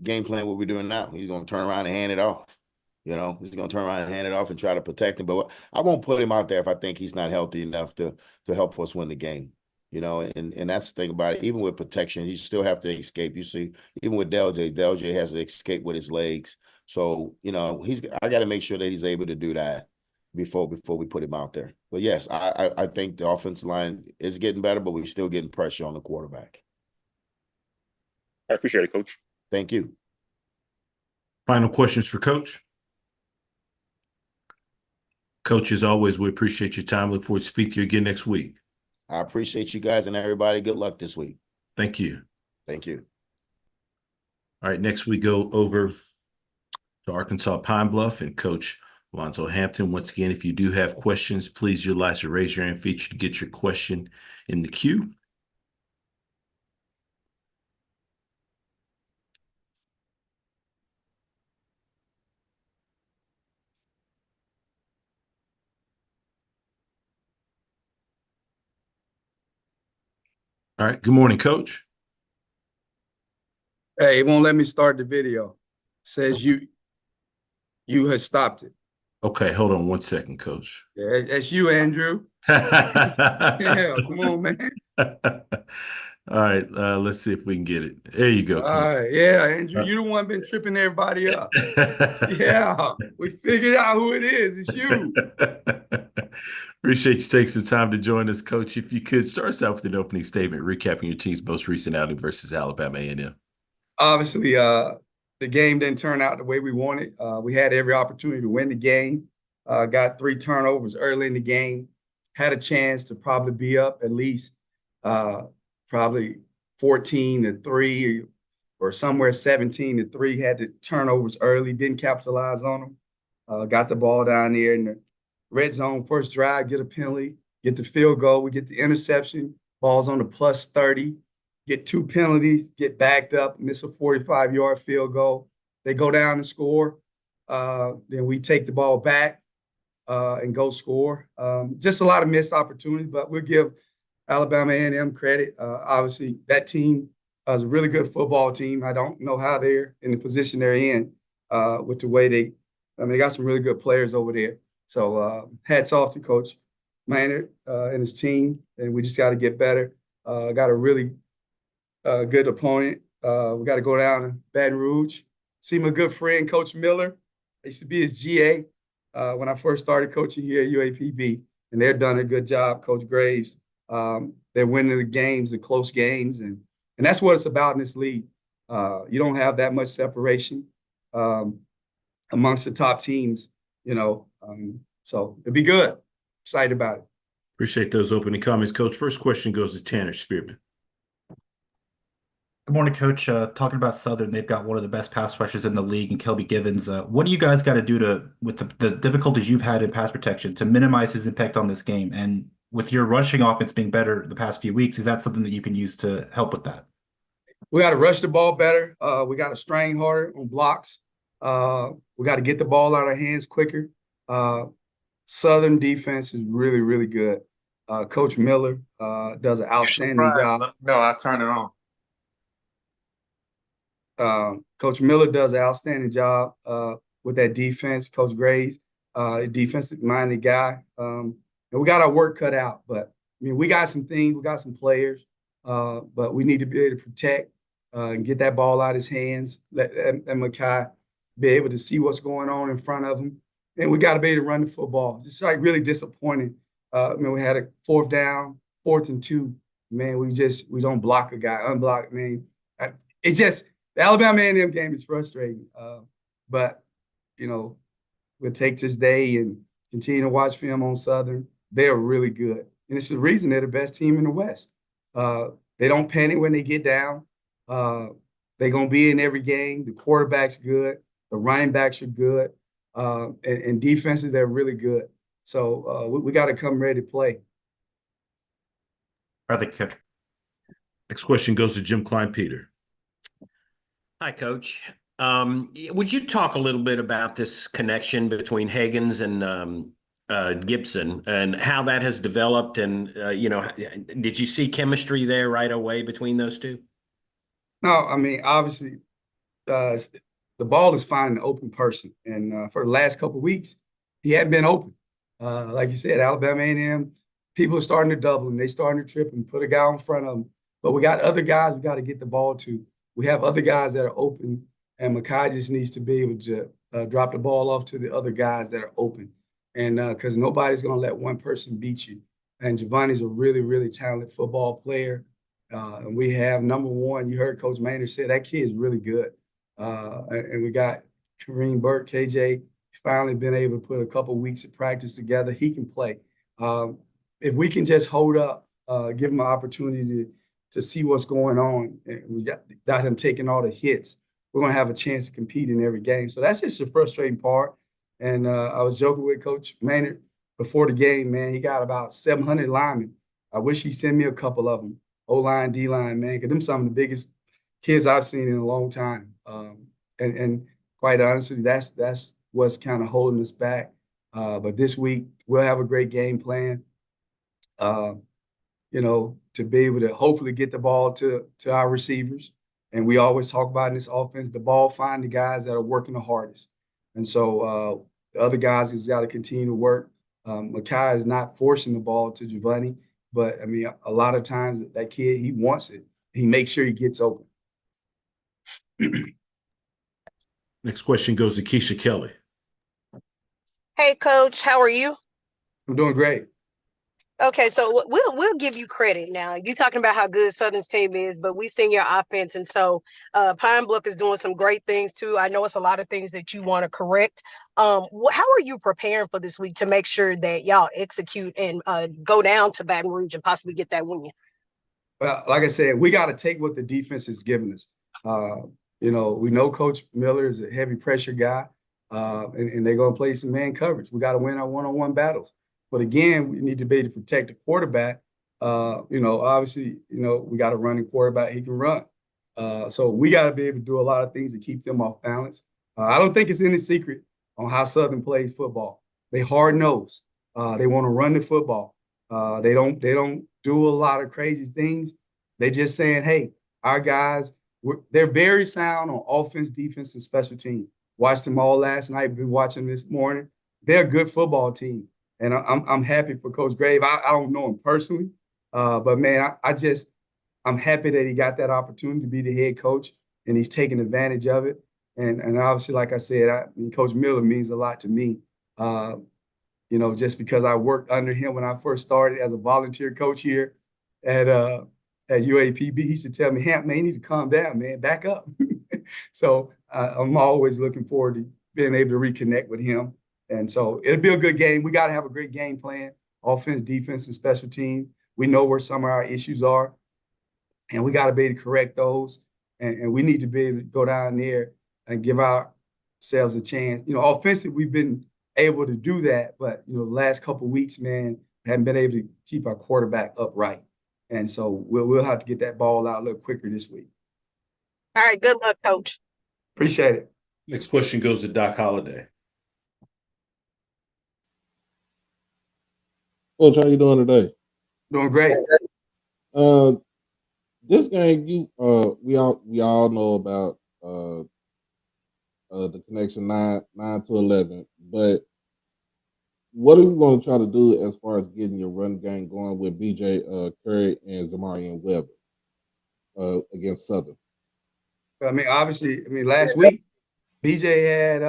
game plan what we're doing now. He's gonna turn around and hand it off. You know, he's gonna turn around and hand it off and try to protect him. But I won't put him out there if I think he's not healthy enough to help us win the game. You know, and that's the thing about it. Even with protection, you still have to escape. You see, even with Delj has to escape with his legs. So, you know, I got to make sure that he's able to do that before we put him out there. But yes, I think the offensive line is getting better, but we're still getting pressure on the quarterback. I appreciate it, Coach. Thank you. Final questions for Coach. Coach, as always, we appreciate your time. Look forward to speaking to you again next week. I appreciate you guys and everybody. Good luck this week. Thank you. Thank you. All right, next we go over to Arkansas Pine Bluff and Coach Lonzo Hampton. Once again, if you do have questions, please utilize the raise your hand feature to get your question in the queue. All right, good morning, Coach. Hey, it won't let me start the video. Says you had stopped it. Okay, hold on one second, Coach. Yeah, that's you, Andrew. Yeah, come on, man. All right, let's see if we can get it. There you go, All Coach. right, yeah, Andrew, you the one been tripping everybody up. Yeah, we figured out who it is. It's you. Appreciate you taking some time to join us, Coach. If you could start us out with an opening statement, recapping your team's most recent outing versus Alabama A&M. Obviously, the game didn't turn out the way we wanted. We had every opportunity to win the game. Got 3 turnovers early in the game. Had a chance to probably be up at least probably 14-3 or somewhere 17-3. Had the turnovers early, didn't capitalize on them. Got the ball down there in the red zone, first drive, get a penalty, get the field goal. We get the interception, ball's on the plus 30. Get 2 penalties, get backed up, miss a 45-yard field goal. They go down and score. Then we take the ball back and go score. Just a lot of missed opportunities, but we'll give Alabama A&M credit. Obviously, that team is a really good football team. I don't know how they're in the position they're in with the way they got some really good players over there. So hats off to Coach Maynard and his team, and we just got to get better. Got a really good opponent. We got to go down to Baton Rouge. See my good friend, Coach Miller. I used to be his GA when I first started coaching here at UAPB, and they're done a good job. Coach Graves, they're winning the games, the close games, and that's what it's about in this league. You don't have that much separation. amongst the top teams, so it'd be good. Excited about it. Appreciate those opening comments, Coach. First question goes to Tanner Spearman. Good morning, Coach. Talking about Southern, they've got one of the best pass rushers in the league, and Kelby Givens. What do you guys got to do with the difficulties you've had in pass protection, to minimize his impact on this game? And with your rushing offense being better the past few weeks, is that something that you can use to help with that? We got to rush the ball better. We got to strain harder on blocks. We got to get the ball out of our hands quicker. Southern defense is really, really good. Coach Miller does an outstanding job. No, I turned it on. Coach Miller does an outstanding job with that defense. Coach Graves, a defensive-minded guy. And we got our work cut out. But, I mean, we got some things. We got some players. But we need to be able to protect and get that ball out of his hands, let Makai be able to see what's going on in front of him. And we got to be able to run the football. It's like really disappointing. We had a 4th down, 4th and 2. Man, we don't block a guy, unblock, man. The Alabama A&M game is frustrating. But, we'll take this day and continue to watch film on Southern. They're really good. And it's the reason they're the best team in the West. They don't panic when they get down. They're going to be in every game. The quarterback's good. The running backs are good. And defenses, they're really good. So we got to come ready to play. Next question goes to Jim Klein-Peter. Hi, Coach. Would you talk a little bit about this connection between Higgins and Gibson and how that has developed? And, did you see chemistry there right away between those two? No, I mean, obviously, the ball is finding an open person. And for the last couple of weeks, he hadn't been open. Like you said, Alabama A&M, people are starting to double and they starting to trip and put a guy in front of them. But we got other guys we got to get the ball to. We have other guys that are open, and Makai just needs to be able to drop the ball off to the other guys that are open. And because nobody's going to let one person beat you. And Giovanni's a really, really talented football player. And we have number one, you heard Coach Maynard say that kid is really good. And we got Kareem Burke, KJ, finally been able to put a couple weeks of practice together. He can play. If we can just hold up, give him an opportunity to see what's going on, and we got him taking all the hits, we're going to have a chance to compete in every game. So that's just the frustrating part. And I was joking with Coach Maynard before the game, man. He got about 700 linemen. I wish he sent me a couple of them, O-line, D-line, man, because them some of the biggest kids I've seen in a long time. And quite honestly, that's what's kind of holding us back. But this week, we'll have a great game plan, to be able to hopefully get the ball to our receivers. And we always talk about in this offense, the ball find the guys that are working the hardest. And so the other guys has got to continue to work. Makai is not forcing the ball to Giovanni, but, I mean, a lot of times that kid, he wants it. He makes sure he gets open. Next question goes to Keisha Kelly. Hey, Coach, how are you? I'm doing great. Okay, so we'll give you credit now. You're talking about how good Southern's team is, but we seen your offense, and so Pine Bluff is doing some great things too. I know it's a lot of things that you want to correct. How are you preparing for this week to make sure that y'all execute and go down to Baton Rouge and possibly get that win? Well, like I said, we got to take what the defense is giving us. We know Coach Miller is a heavy pressure guy, and they're going to play some man coverage. We got to win our one-on-one battles. But again, we need to be able to protect the quarterback. Obviously, we got a running quarterback. He can run. So we got to be able to do a lot of things to keep them off balance. I don't think it's any secret on how Southern plays football. They hard-nosed. They want to run the football. They don't do a lot of crazy things. They just saying, hey, our guys, they're very sound on offense, defense, and special team. Watched them all last night. Been watching this morning. They're a good football team. And I'm happy for Coach Grave. I don't know him personally, but man, I'm happy that he got that opportunity to be the head coach, and he's taking advantage of it. And obviously, like I said, Coach Miller means a lot to me. Just because I worked under him when I first started as a volunteer coach here at UAPB, he used to tell me, "Hamp, man, you need to calm down, man, back up." So I'm always looking forward being able to reconnect with him. And so it'll be a good game. We got to have a great game plan, offense, defense, and special team. We know where some of our issues are, and we got to be able to correct those. And we need to be able to go down there and give ourselves a chance. Offensive, we've been able to do that, but the last couple of weeks, man, haven't been able to keep our quarterback upright. And so we'll have to get that ball out a little quicker this week. All right, good luck, Coach. Appreciate it. Next question goes to Doc Holliday. Coach, how you doing today? Doing great. This game, we all know about the connection 9 to 11, but what are you going to try to do as far as getting your run game going with BJ Curry and Zamarian Weber against Southern? Obviously, last week, BJ had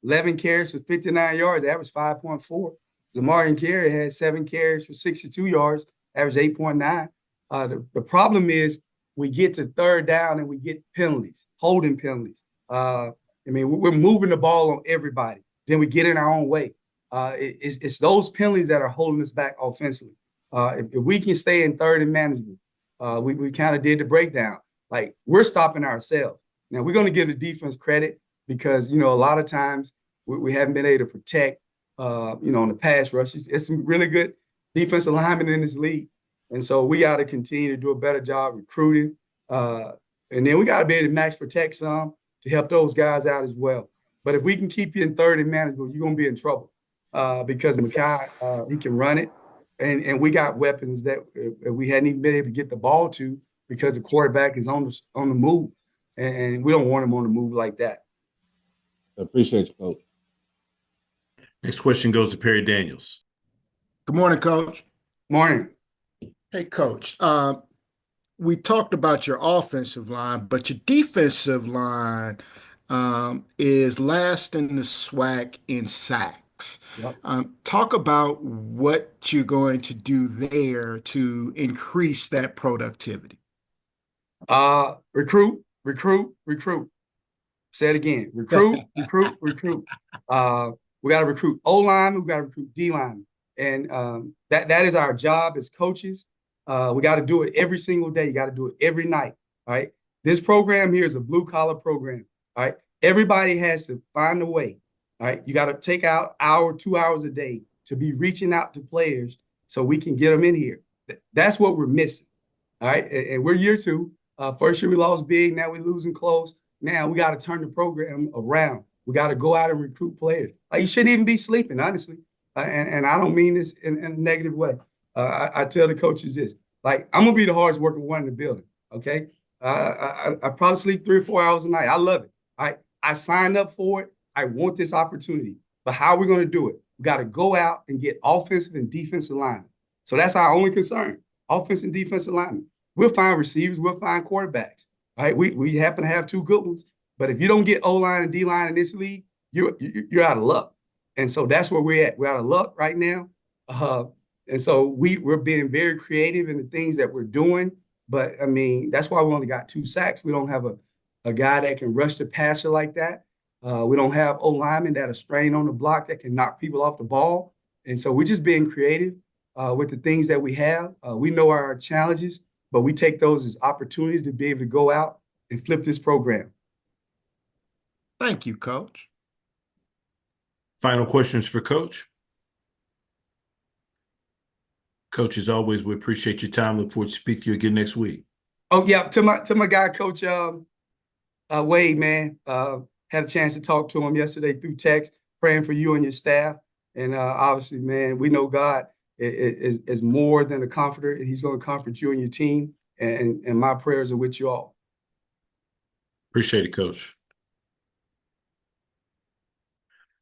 11 carries for 59 yards, average 5.4. Zamarian Carey had 7 carries for 62 yards, average 8.9. The problem is we get to third down and we get penalties, holding penalties. We're moving the ball on everybody. Then we get in our own way. It's those penalties that are holding us back offensively. If we can stay in third and manageable, we kind of did the breakdown. Like, we're stopping ourselves. Now, we're going to give the defense credit because, a lot of times we haven't been able to protect, on the pass rushes. It's some really good defensive linemen in this league. And so we got to continue to do a better job recruiting. And then we got to be able to max protect some to help those guys out as well. But if we can keep you in third and manageable, you're going to be in trouble because Mekhi, he can run it. And we got weapons that we hadn't even been able to get the ball to because the quarterback is on the move. And we don't want him on the move like that. I appreciate you, Coach. Next question goes to Perry Daniels. Good morning, Coach. Morning. Hey, Coach. We talked about your offensive line, but your defensive line is last in the SWAC in sacks. Yep. Talk about what you're going to do there to increase that productivity. Recruit. Say it again. Recruit. We got to recruit O-linemen. We got to recruit D-linemen. And that is our job as coaches. We got to do it every single day. You got to do it every night. All right. This program here is a blue collar program. All right. Everybody has to find a way. All right. You got to take out 2 hours a day to be reaching out to players so we can get them in here. That's what we're missing. All right. And we're year 2. First year we lost big. Now we're losing close. Now we got to turn the program around. We got to go out and recruit players. You shouldn't even be sleeping, honestly. And I don't mean this in a negative way. I tell the coaches this, I'm going to be the hardest working one in the building, okay? I probably sleep 3 or 4 hours a night. I love it. I signed up for it. I want this opportunity. But how are we going to do it? We got to go out and get offensive and defensive linemen. So that's our only concern, offensive and defensive linemen. We'll find receivers. We'll find quarterbacks. All right, we happen to have 2 good ones. But if you don't get O-line and D-line in this league, you're out of luck. And so that's where we're at. We're out of luck right now. And so we're being very creative in the things that we're doing. But, that's why we only got 2 sacks. We don't have a guy that can rush the passer like that. We don't have O-linemen that are strained on the block that can knock people off the ball. And so we're just being creative with the things that we have. We know our challenges, but we take those as opportunities to be able to go out and flip this program. Thank you, Coach. Final questions for Coach. Coach, as always, we appreciate your time. Look forward to speak to you again next week. Oh, yeah. To my guy, Coach Wade, man. Had a chance to talk to him yesterday through text, praying for you and your staff. And obviously, man, we know God is more than a comforter, and he's going to comfort you and your team. And my prayers are with you all. Appreciate it, Coach.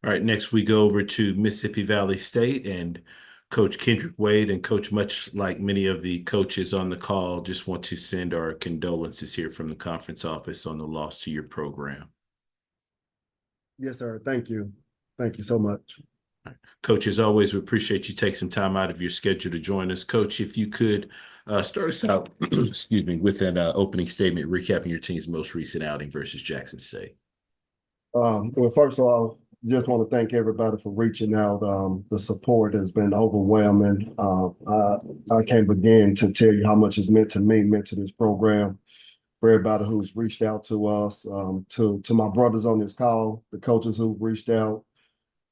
All right, next we go over to Mississippi Valley State, and Coach Kendrick Wade. And Coach, much like many of the coaches on the call, just want to send our condolences here from the conference office on the loss to your program. Yes, sir. Thank you. Thank you so much. Coach, as always, we appreciate you taking some time out of your schedule to join us. Coach, if you could start us out, excuse me, with an opening statement recapping your team's most recent outing versus Jackson State. Well, first of all, just want to thank everybody for reaching out. The support has been overwhelming. I can't begin to tell you how much it's meant to me, meant to this program, for everybody who's reached out to us, to my brothers on this call, the coaches who've reached out,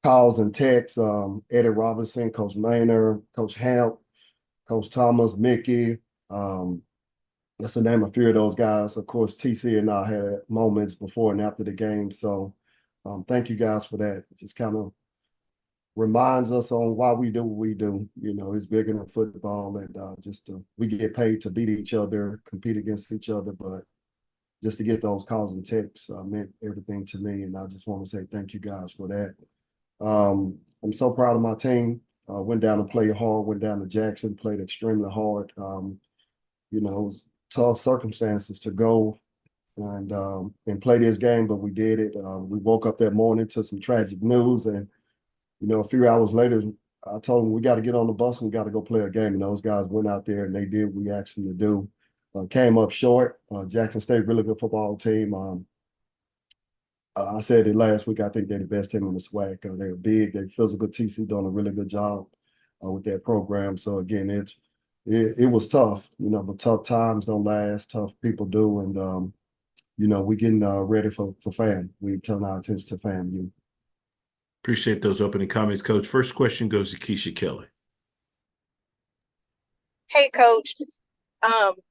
calls and texts, Eddie Robinson, Coach Maynard, Coach Hamp, Coach Thomas, Mickey, that's the name of a few of those guys. Of course, TC and I had moments before and after the game. So thank you guys for that. It just kind of reminds us on why we do what we do. You know, it's bigger than football, and we get paid to beat each other, compete against each other, but just to get those calls and texts meant everything to me. And I just want to say thank you guys for that. I'm so proud of my team. Went down and played hard, went down to Jackson, played extremely hard. You know, it was tough circumstances to go and play this game, but we did it. We woke up that morning to some tragic news, and you know, a few hours later, I told them we got to get on the bus and we got to go play a game. And those guys went out there and they did what we asked them to do. Came up short. Jackson State, really good football team. I said it last week. I think they're the best team in the SWAC. They're big. They're physical. TC doing a really good job with their program. So again, it was tough, you know, but tough times don't last. Tough people do, and you know, we getting ready for FAM. We turn our attention to FAMU. Appreciate those opening comments, Coach. First question goes to Keisha Kelly. Hey, Coach.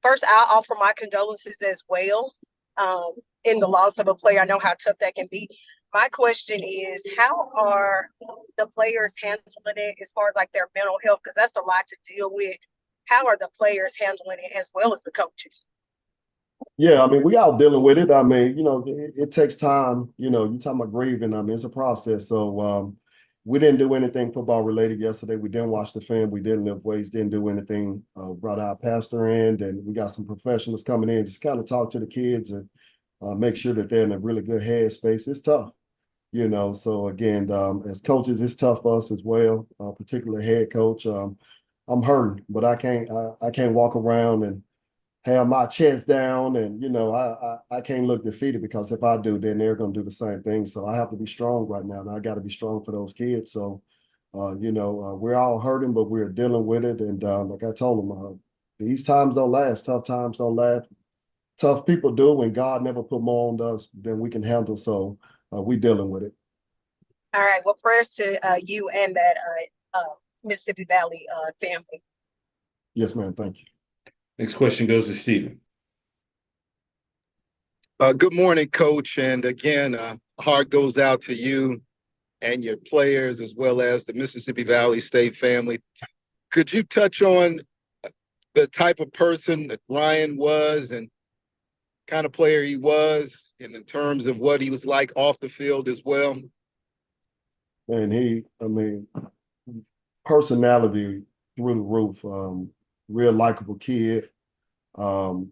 First, I'll offer my condolences as well in the loss of a player. I know how tough that can be. My question is, how are the players handling it as far as like their mental health? Because that's a lot to deal with. How are the players handling it as well as the coaches? Yeah, I mean, we all dealing with it. I mean, you know, it takes time. You know, you're talking about grieving. I mean, it's a process. So we didn't do anything football related yesterday. We didn't watch the film. We didn't lift weights. Didn't do anything. Brought our pastor in, and we got some professionals coming in. Just kind of talk to the kids and make sure that they're in a really good headspace. It's tough, you know. So again, as coaches, it's tough for us as well. Particularly head coach. I'm hurting, but I can't walk around and have my chest down, and you know, I can't look defeated, because if I do, then they're going to do the same thing. So I have to be strong right now, and I got to be strong for those kids. So you know, we're all hurting, but we're dealing with it. And like I told them, these times don't last. Tough times don't last. Tough people do, and God never put more on us than we can handle. So we dealing with it. All right. Well, prayers to you and that Mississippi Valley family. Yes, ma'am. Thank you. Next question goes to Stephen. Good morning, Coach. And again, heart goes out to you and your players, as well as the Mississippi Valley State family. Could you touch on the type of person that Ryan was and kind of player he was, and in terms of what he was like off the field as well? And I mean, personality through the roof. Real likable kid. Any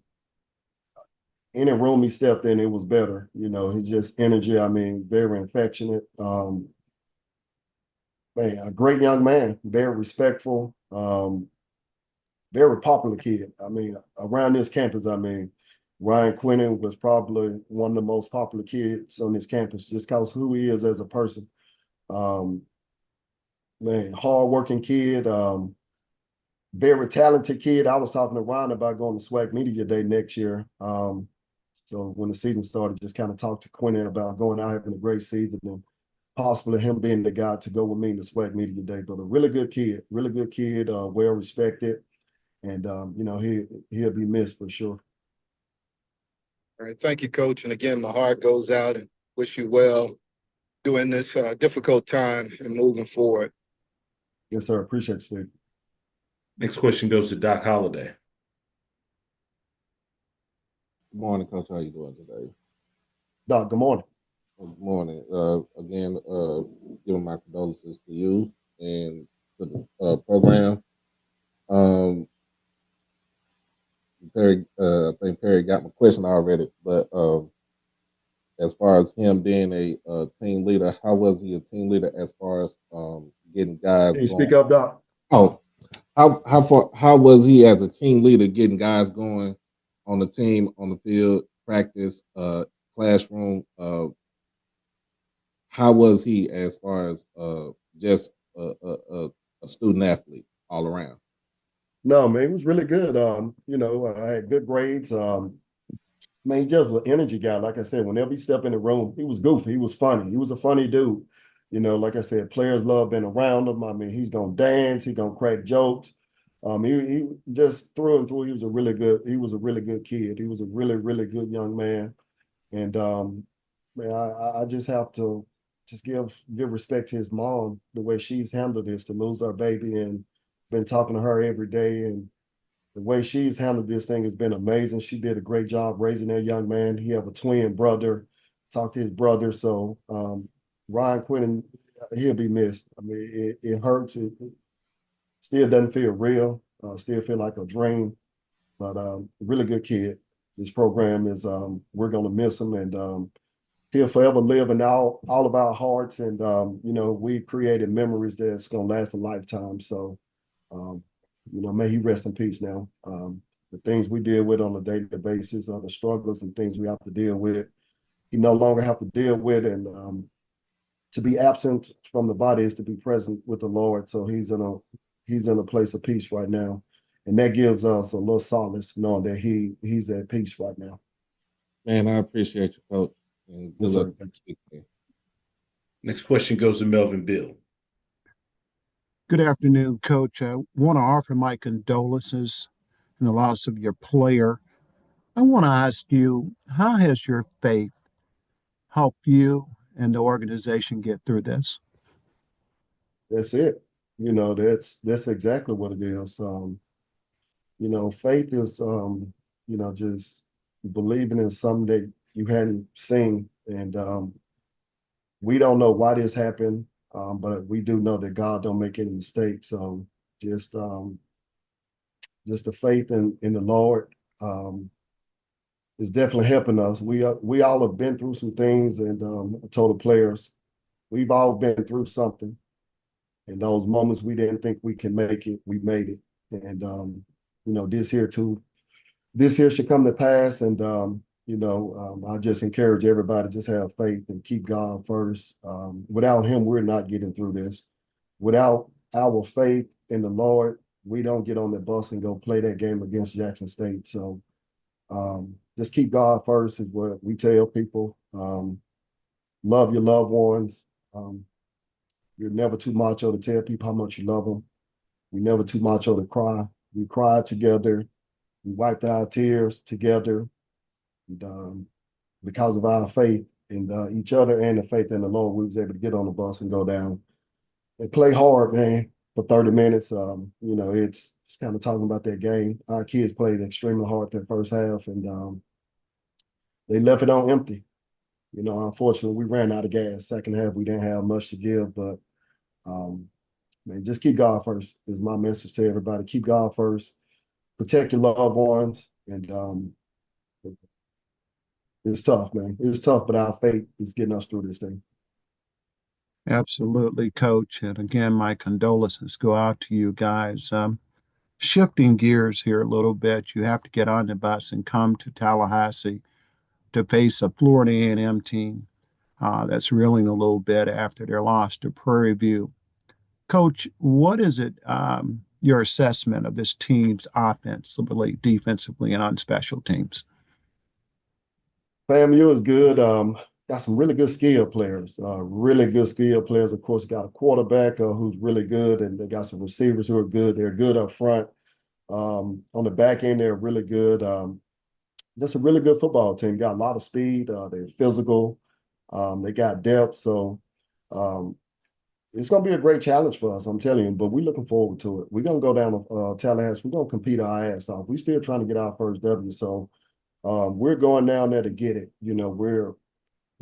room he stepped in, it was better. You know, his just energy. I mean, very affectionate. Man, a great young man, very respectful. Very popular kid. I mean, around this campus, I mean, Ryan Quinnen was probably one of the most popular kids on this campus, just because who he is as a person. Man, hardworking kid. Very talented kid. I was talking to Ryan about going to SWAC Media Day next year. So when the season started, just kind of talked to Quinn about going out, having a great season, and possibly him being the guy to go with me in the SWAC Media Day. But a really good kid, well respected, and you know, he'll be missed for sure. All right, thank you, Coach. And again, my heart goes out and wish you well during this difficult time and moving forward. Yes, sir. Appreciate it, Steve. Next question goes to Doc Holliday. Good morning, Coach. How you doing today? Doc, good morning. Good morning. Again, giving my condolences to you and to the program. Perry, I think Perry got my question already, but as far as him being a team leader, how was he a team leader as far as getting guys Can you going? speak up, Doc? Oh, how was he as a team leader getting guys going on the team, on the field, practice, classroom? how was he as far as just a student athlete all around? No, man, he was really good. I had good grades. Man, he just was an energy guy. Like I said, whenever he stepped in the room, he was goofy. He was funny. He was a funny dude. Like I said, players love being around him. I mean, he's gonna dance. He's gonna crack jokes. He just through and through. He was a really good kid. He was a really, really good young man. And man, I just have to just give respect to his mom, the way she's handled this, to lose her baby, and been talking to her every day. And the way she's handled this thing has been amazing. She did a great job raising that young man. He have a twin brother. Talked to his brother. So Ryan Quinn, he'll be missed. I mean, it hurts. It still doesn't feel real. Still feel like a dream. But really good kid. This program is we're gonna miss him, and he'll forever live in all of our hearts. And we created memories that's gonna last a lifetime. So may he rest in peace now. The things we deal with on a daily basis, the struggles and things we have to deal with, he no longer have to deal with. And to be absent from the body is to be present with the Lord. So he's in a place of peace right now. And that gives us a little solace knowing that he's at peace right now. Man, I appreciate you, Coach. And good Yes, luck. sir. Next question goes to Melvin Bill. Good afternoon, Coach. I want to offer my condolences in the loss of your player. I want to ask you, how has your faith helped you and the organization get through this? That's it. That's exactly what it is. Faith is just believing in something that you hadn't seen. And we don't know why this happened, but we do know that God don't make any mistakes. So just the faith in the Lord is definitely helping us. We all have been through some things, and I told the players, we've all been through something. In those moments we didn't think we can make it, we made it. And this here should come to pass. And I just encourage everybody to just have faith and keep God first. Without him, we're not getting through this. Without our faith in the Lord, we don't get on the bus and go play that game against Jackson State. So just keep God first is what we tell people. Love your loved ones. You're never too macho to tell people how much you love them. You're never too macho to cry. We cried together. We wiped our tears together. And because of our faith in each other and the faith in the Lord, we was able to get on the bus and go down and play hard, man, for 30 minutes. It's kind of talking about that game. Our kids played extremely hard that first half, and they left it on empty. Unfortunately, we ran out of gas. Second half, we didn't have much to give, but man, just keep God first is my message to everybody. Keep God first. Protect your loved ones. And it's tough, man. It's tough, but our faith is getting us through this thing. Absolutely, Coach. And again, my condolences go out to you guys. Shifting gears here a little bit, you have to get on the bus and come to Tallahassee to face a Florida A&M team that's reeling a little bit after their loss to Prairie View. Coach, what is it, your assessment of this team's offensively, defensively, and on special teams? FAMU is good. Got some really good skill players. Really good skill players. Of course, got a quarterback who's really good, and they got some receivers who are good. They're good up front. On the back end, they're really good. Just a really good football team. Got a lot of speed. They're physical. They got depth. So it's going to be a great challenge for us, I'm telling you, but we're looking forward to it. We're going to go down to Tallahassee. We're going to compete our ass off. We're still trying to get our first W. So we're going down there to get it.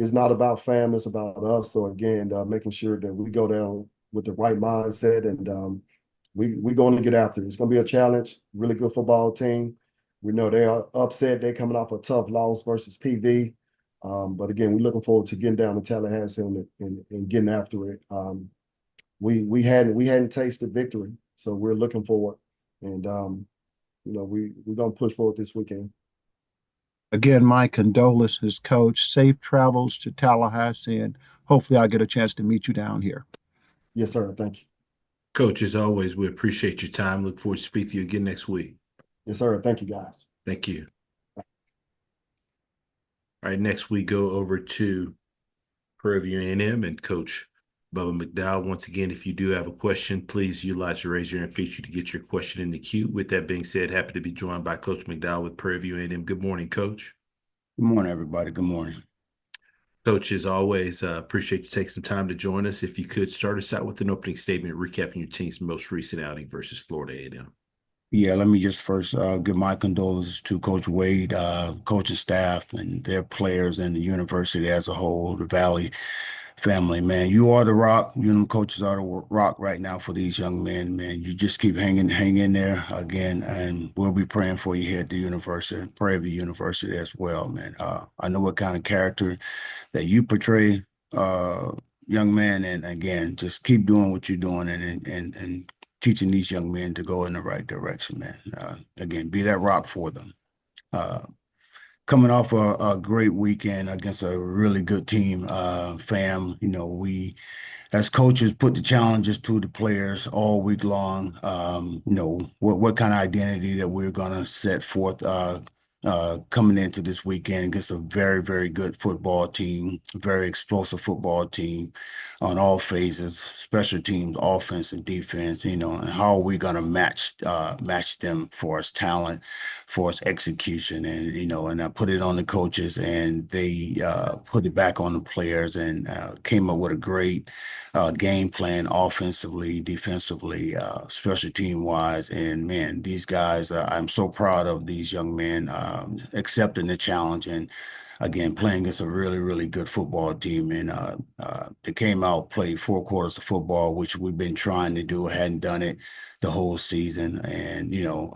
It's not about fam, it's about us. So again, making sure that we go down with the right mindset, and we're going to get after it. It's going to be a challenge. Really good football team. We know they are upset. They're coming off a tough loss versus PV. But again, we're looking forward to getting down to Tallahassee and getting after it. We hadn't tasted victory, so we're looking forward, and we're gonna push forward this weekend. Again, my condolences, Coach. Safe travels to Tallahassee, and hopefully I'll get a chance to meet you down here. Yes, sir. Thank you. Coach, as always, we appreciate your time. Look forward to speaking to you again next week. Yes, sir. Thank you, guys. Thank you. All right, next we go over to Prairie View A&M and Coach Bubba McDowell. Once again, if you do have a question, please utilize your raise your hand feature to get your question in the queue. With that being said, happy to be joined by Coach McDowell with Prairie View A&M. Good morning, Coach. Good morning, everybody. Good morning. Coach, as always, appreciate you taking some time to join us. If you could start us out with an opening statement recapping your team's most recent outing versus Florida A&M. Yeah, let me just first give my condolences to Coach Wade, coaching staff, and their players, and the university as a whole, the Valley family. Man, you are the rock. You know, coaches are the rock right now for these young men. Man, you just keep hang in there again, and we'll be praying for you here at the university, Prairie View University as well, man. I know what kind of character that you portray, young man, and again, just keep doing what you're doing, and teaching these young men to go in the right direction, man. Again, be that rock for them. Coming off a great weekend against a really good team, fam. You know, we as coaches put the challenges to the players all week long. You know, what kind of identity that we're gonna set forth coming into this weekend against a very, very good football team, very explosive football team on all phases, special teams, offense and defense, you know, and how are we going to match them for us talent, for us execution, and, you know, and I put it on the coaches, and they put it back on the players, and came up with a great game plan offensively, defensively, special team wise. And man, these guys, I'm so proud of these young men accepting the challenge, and again, playing against a really, really good football team. And they came out, played 4 quarters of football, which we've been trying to do, hadn't done it the whole season. And, you know,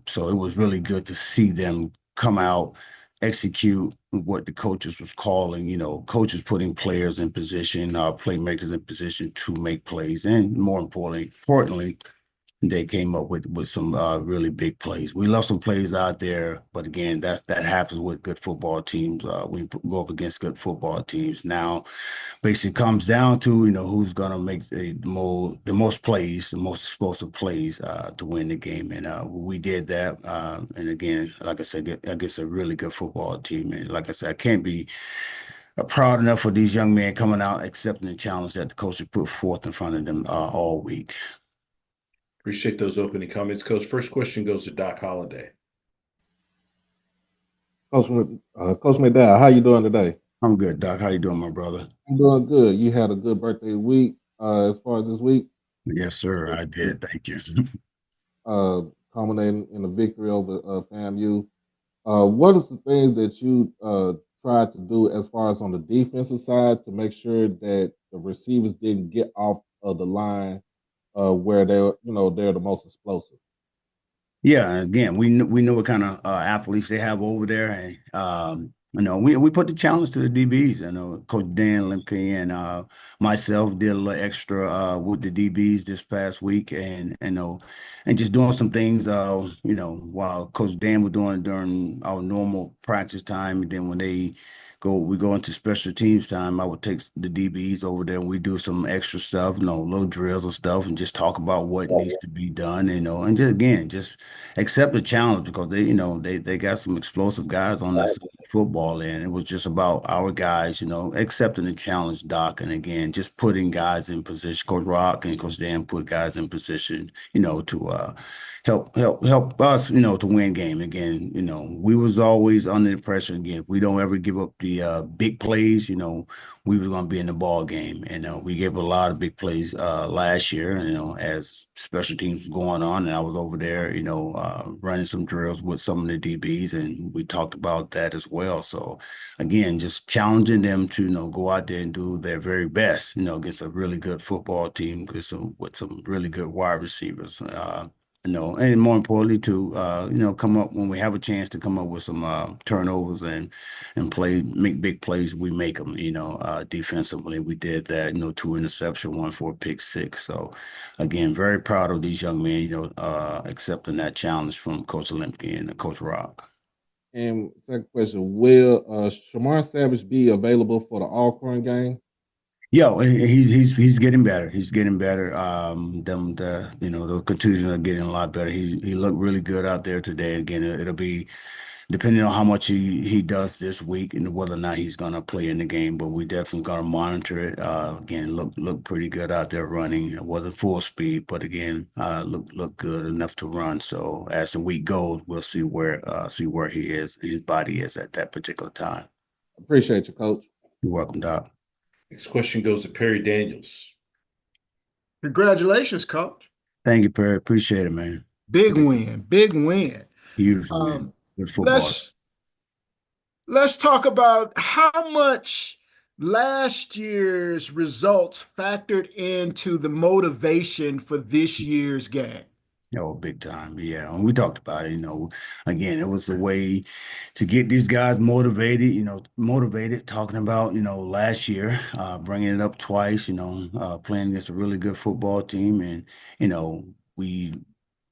so it was really good to see them come out, execute what the coaches was calling, you know, coaches putting players in position, playmakers in position to make plays. And more importantly, they came up with some really big plays. We love some plays out there, but again, that happens with good football teams. We go up against good football teams. Now, basically comes down to, you know, who's gonna make the most plays, the most explosive plays to win the game. And we did that. And again, like I said, I guess a really good football team. And like I said, I can't be proud enough for these young men coming out, accepting the challenge that the coach had put forth in front of them all week. Appreciate those opening comments, Coach. First question goes to Doc Holliday. Coach McDowell, how you doing today? I'm good, Doc. How you doing, my brother? I'm doing good. You had a good birthday week as far as this week? Yes, sir, I did. Thank you. Culminating in a victory over FAMU. What are the things that you tried to do as far as on the defensive side to make sure that the receivers didn't get off of the line where they're the most explosive? Yeah, again, we know what kind of athletes they have over there, and you know, we put the challenge to the DBs. I know Coach Dan Lemke and myself did a little extra with the DBs this past week, and you know, and just doing some things, you know, while Coach Dan was doing during our normal practice time, and then when we go into special teams time, I would take the DBs over there and we do some extra stuff, you know, little drills and stuff, and just talk about what needs to be done, you know, and just accept the challenge, because they got some explosive guys on that side of football, and it was just about our guys, you know, accepting the challenge, Doc, and again, just putting guys in position. Coach Rock and Coach Dan put guys in position, you know, to help us, you know, to win game. Again, you know, we was always under the pressure. Again, we don't ever give up the big plays. You know, we were going to be in the ball game, and we gave a lot of big plays last year. You know, as special teams was going on, and I was over there, you know, running some drills with some of the DBs, and we talked about that as well. So again, just challenging them to, you know, go out there and do their very best, you know, against a really good football team with some really good wide receivers. You know, and more importantly, to you know, come up when we have a chance to come up with some turnovers and make big plays. We make them. You know, defensively, we did that. You know, 2 interceptions, 1 for a pick six. So, again, very proud of these young men. You know, accepting that challenge from Coach Lemke and Coach Rock. And second question, will Shamar Savage be available for the Alcorn game? Yo, he's getting better. He's getting better. The contusions are getting a lot better. He looked really good out there today. Again, it'll be depending on how much he does this week and whether or not he's gonna play in the game. But we definitely gonna monitor it. Again, look pretty good out there running. It wasn't full speed, but again, look good enough to run. So as the week goes, we'll see where he is, his body is at that particular time. Appreciate you, Coach. You're welcome, Doc. Next question goes to Perry Daniels. Congratulations, Coach. Thank you, Perry. Appreciate it, man. Big win. Big win. Huge win. Good football. Let's talk about how much last year's results factored into the motivation for this year's game. Oh, big time. Yeah. And we talked about it, again, it was a way to get these guys motivated, talking about, last year, bringing it up twice, playing against a really good football team. And, we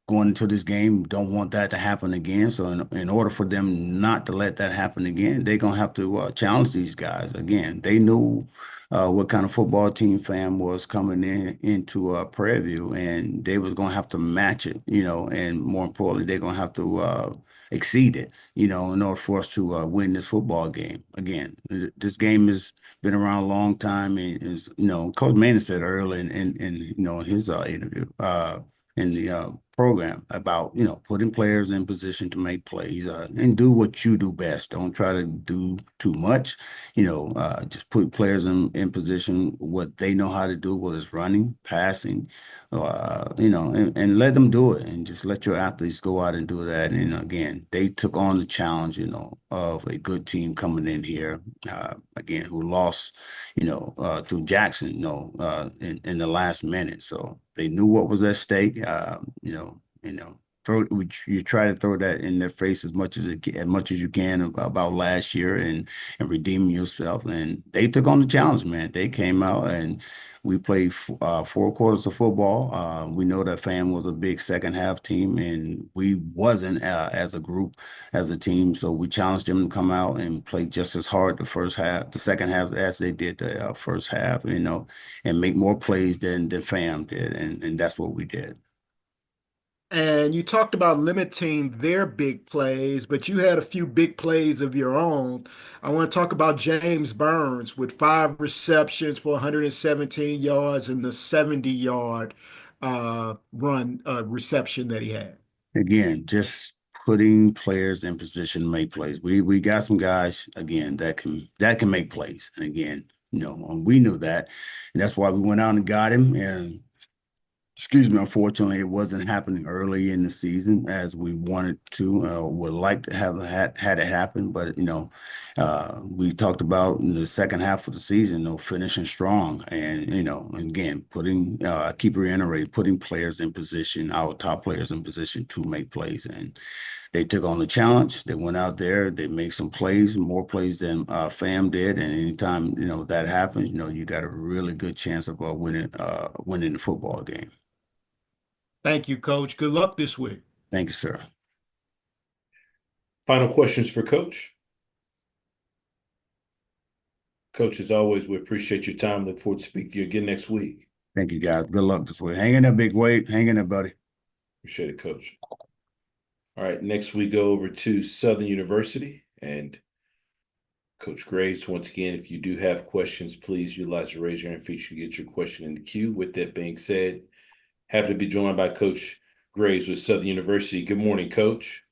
going into this game, don't want that to happen again. So in order for them not to let that happen again, they're going to have to challenge these guys. Again, they knew what kind of football team Fam was coming into Prairie View, and they was going to have to match it, and more importantly, they're going to have to exceed it, in order for us to win this football game. Again, this game has been around a long time, and is, Coach Manning said earlier in his interview in the program about putting players in position to make plays and do what you do best. Don't try to do too much. Just put players in position what they know how to do, whether it's running, passing, and let them do it, and just let your athletes go out and do that. And again, they took on the challenge, of a good team coming in here, again, who lost, to Jackson, in the last minute. So they knew what was at stake. You try to throw that in their face as much as you can about last year and redeeming yourself. And they took on the challenge, man. They came out and we played 4 quarters of football. We know that Fam was a big second half team, and we wasn't as a group, as a team. So we challenged them to come out and play just as hard the second half as they did the first half, and make more plays than Fam did, and that's what we did. And you talked about limiting their big plays, but you had a few big plays of your own. I want to talk about James Burns with 5 receptions for 117 yards and the 70-yard reception that he had. Again, just putting players in position to make plays. We got some guys, again, that can make plays. And again, we knew that. And that's why we went out and got him. And unfortunately, it wasn't happening early in the season as we wanted to, would like to have had it happen. But, we talked about in the second half of the season, finishing strong. And, again, keep reiterating, putting players in position, our top players in position to make plays. And they took on the challenge. They went out there, they made some plays, more plays than Fam did. And anytime, that happens, you got a really good chance of winning the football game. Thank you, Coach. Good luck this week. Thank you, sir. Final questions for Coach. Coach, as always, we appreciate your time. Look forward to speaking to you again next week. Thank you, guys. Good luck this week. Hang in there, big weight. Hang in there, buddy. Appreciate it, Coach. All right, next we go over to Southern University and Coach Graves. Once again, if you do have questions, please utilize the raise your hand feature to get your question in the queue. With that being said, happy to be joined by Coach Graves with Southern University. Good morning, Coach.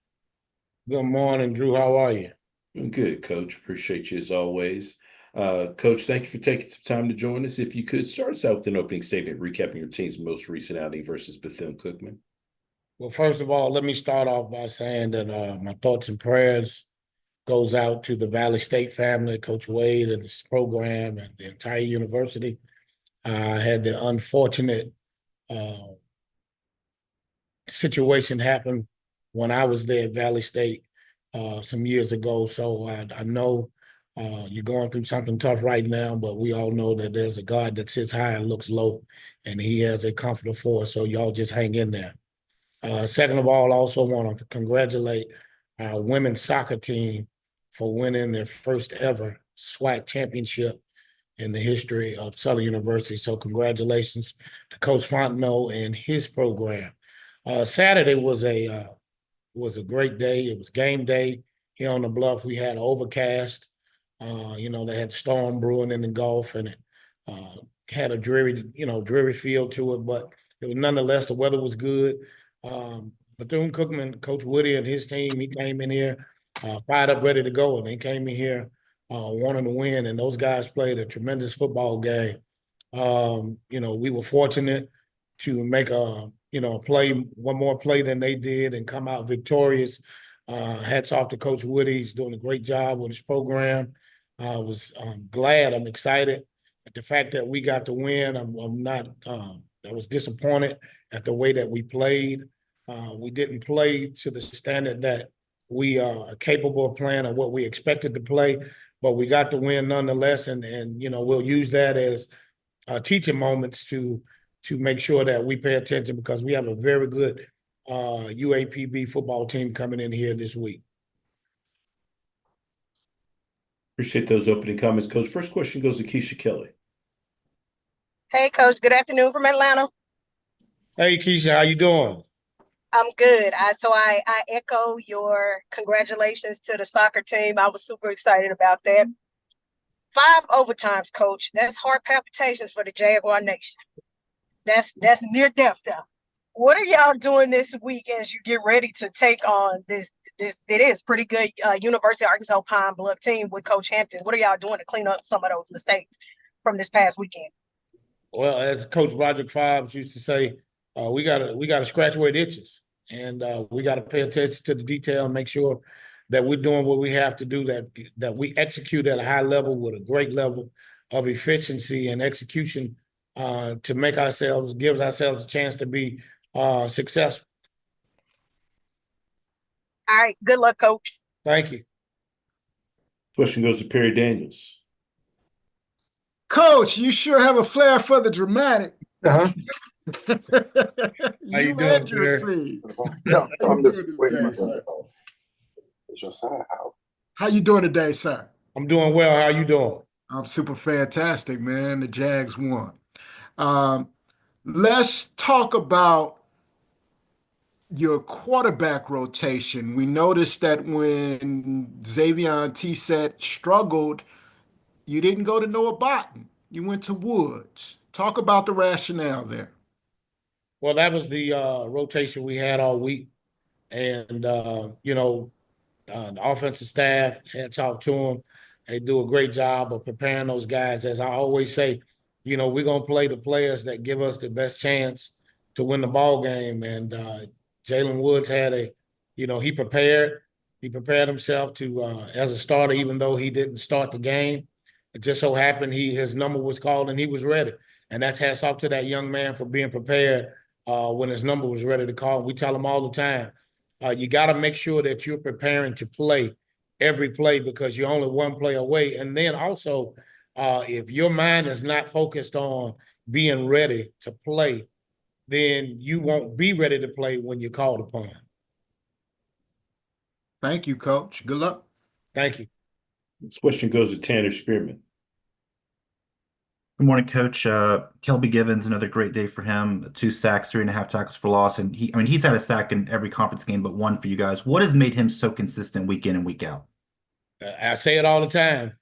Good morning, Drew. How are you? I'm good, Coach. Appreciate you as always. Coach, thank you for taking some time to join us. If you could start us out with an opening statement, recapping your team's most recent outing versus Bethune-Cookman. Well, first of all, let me start off by saying that my thoughts and prayers goes out to the Valley State family, Coach Wade and this program and the entire university. I had the unfortunate situation happen when I was there at Valley State some years ago. So I know you're going through something tough right now, but we all know that there's a God that sits high and looks low, and he has a comforter for us. So y'all just hang in there. Second of all, I also want to congratulate our women's soccer team for winning their first ever SWAC championship in the history of Southern University. So congratulations to Coach Fontenot and his program. Saturday was a great day. It was game day here on the Bluff. We had overcast. They had storm brewing in the Gulf, and it had a dreary feel to it. But it was nonetheless, the weather was good. Bethune-Cookman, Coach Woody and his team, he came in here fired up, ready to go, and they came in here wanting to win. And those guys played a tremendous football game. We were fortunate to make one more play than they did and come out victorious. Hats off to Coach Woody. He's doing a great job with his program. I was glad. I'm excited at the fact that we got to win. I was disappointed at the way that we played. We didn't play to the standard that we are capable of playing or what we expected to play, but we got to win nonetheless. And we'll use that as teaching moments to make sure that we pay attention, because we have a very good UAPB football team coming in here this week. Appreciate those opening comments, Coach. First question goes to Keisha Kelly. Hey, Coach. Good afternoon from Atlanta. Hey, Keisha, how you doing? I'm good. I echo your congratulations to the soccer team. I was super excited about that. 5 overtimes, Coach. That's heart palpitations for the Jaguar Nation. That's near death though. What are y'all doing this week as you get ready to take on this it is pretty good University of Arkansas Pine Bluff team with Coach Hampton? What are y'all doing to clean up some of those mistakes from this past weekend? Well, as Coach Roderick Fobbs used to say, we gotta scratch where it itches, and we got to pay attention to the detail and make sure that we're doing what we have to do, that we execute at a high level with a great level of efficiency and execution to gives ourselves a chance to be successful. All right. Good luck, Coach. Thank you. Question goes to Perry Daniels. Coach, you sure have a flair for the dramatic. Uh-huh. You you doing, and your Perry? team. No, I'm just waiting. Today, sir? How you doing today, sir? I'm doing well. How you doing? I'm super fantastic, man. The Jags won. Let's talk about your quarterback rotation. We noticed that when Xavier Tissett struggled, you didn't go to Noah Botton. You went to Woods. Talk about the rationale there. Well, that was the rotation we had all week. And, the offensive staff, hats off to them. They do a great job of preparing those guys. As I always say, we're going to play the players that give us the best chance to win the ball game. And Jalen Woods had he prepared himself as a starter, even though he didn't start the game. It just so happened his number was called and he was ready. And that's hats off to that young man for being prepared when his number was ready to call. We tell him all the time, you got to make sure that you're preparing to play every play, because you're only one play away. And then also, if your mind is not focused on being ready to play, then you won't be ready to play when you're called upon. Thank you, Coach. Good luck. Thank you. This question goes to Tanner Spearman. Good morning, Coach. Kelby Givens, another great day for him. 2 sacks, 3.5 tackles for loss. And he's had a sack in every conference game but one for you guys. What has made him so consistent week in and week out? I say it all the time.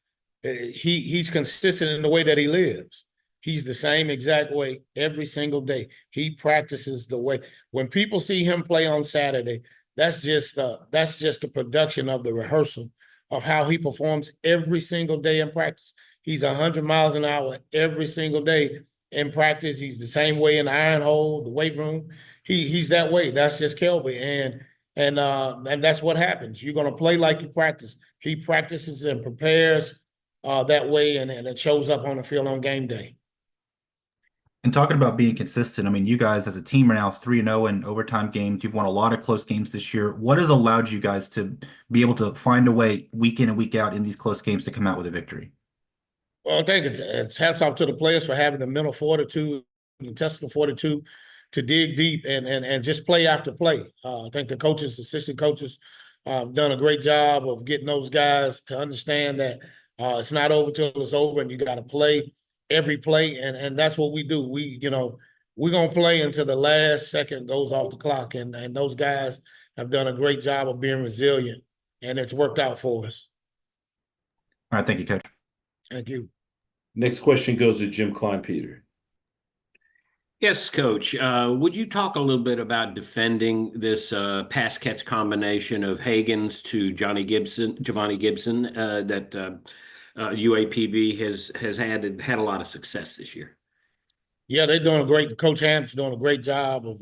He's consistent in the way that he lives. He's the same exact way every single day. He practices the way. When people see him play on Saturday, that's just the production of the rehearsal of how he performs every single day in practice. He's 100 miles an hour every single day in practice. He's the same way in the iron hole, the weight room. He's that way. That's just Kelby. And that's what happens. You're going to play like you practice. He practices and prepares that way, and it shows up on the field on game day. And talking about being consistent, you guys as a team are now 3-0 in overtime games. You've won a lot of close games this year. What has allowed you guys to be able to find a way week in and week out in these close games to come out with a victory? Well, I think it's hats off to the players for having the mental fortitude, the intestinal fortitude to dig deep and just play after play. I think the coaches, assistant coaches, done a great job of getting those guys to understand that it's not over till it's over, and you got to play every play, and that's what we do. We're gonna play until the last second goes off the clock, and those guys have done a great job of being resilient, and it's worked out for us. All right, thank you, Coach. Thank you. Next question goes to Jim Klein-Peter. Yes, Coach. Would you talk a little bit about defending this pass catch combination of Hagens to Giovanni Gibson that UAPB has had a lot of success this year? Yeah, they're doing a great. Coach Hamp's doing a great job of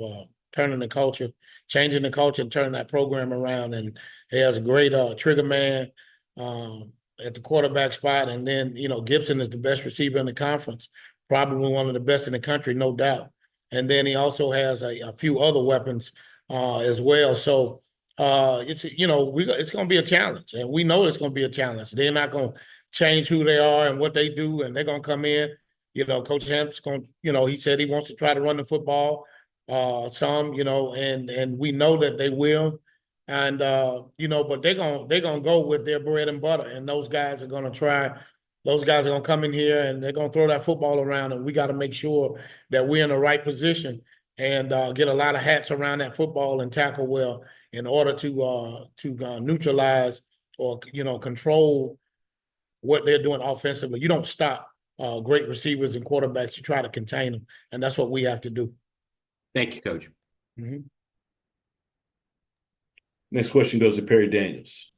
turning the culture, changing the culture, and turning that program around. And he has a great trigger man at the quarterback spot. And then Gibson is the best receiver in the conference, probably one of the best in the country, no doubt. And then he also has a few other weapons as well. So it's going to be a challenge, and we know it's going to be a challenge. They're not going to change who they are and what they do, and they're going to come in. Coach Hamp's going, he said he wants to try to run the football some, and we know that they will. And, but they're going to go with their bread and butter. And those guys are going to come in here and they're going to throw that football around. And we got to make sure that we're in the right position and get a lot of hats around that football and tackle well in order to neutralize or, control what they're doing offensively. You don't stop great receivers and quarterbacks. You try to contain them, and that's what we have to do. Thank you, Coach. Mm-hmm. Next question goes to Perry Daniels.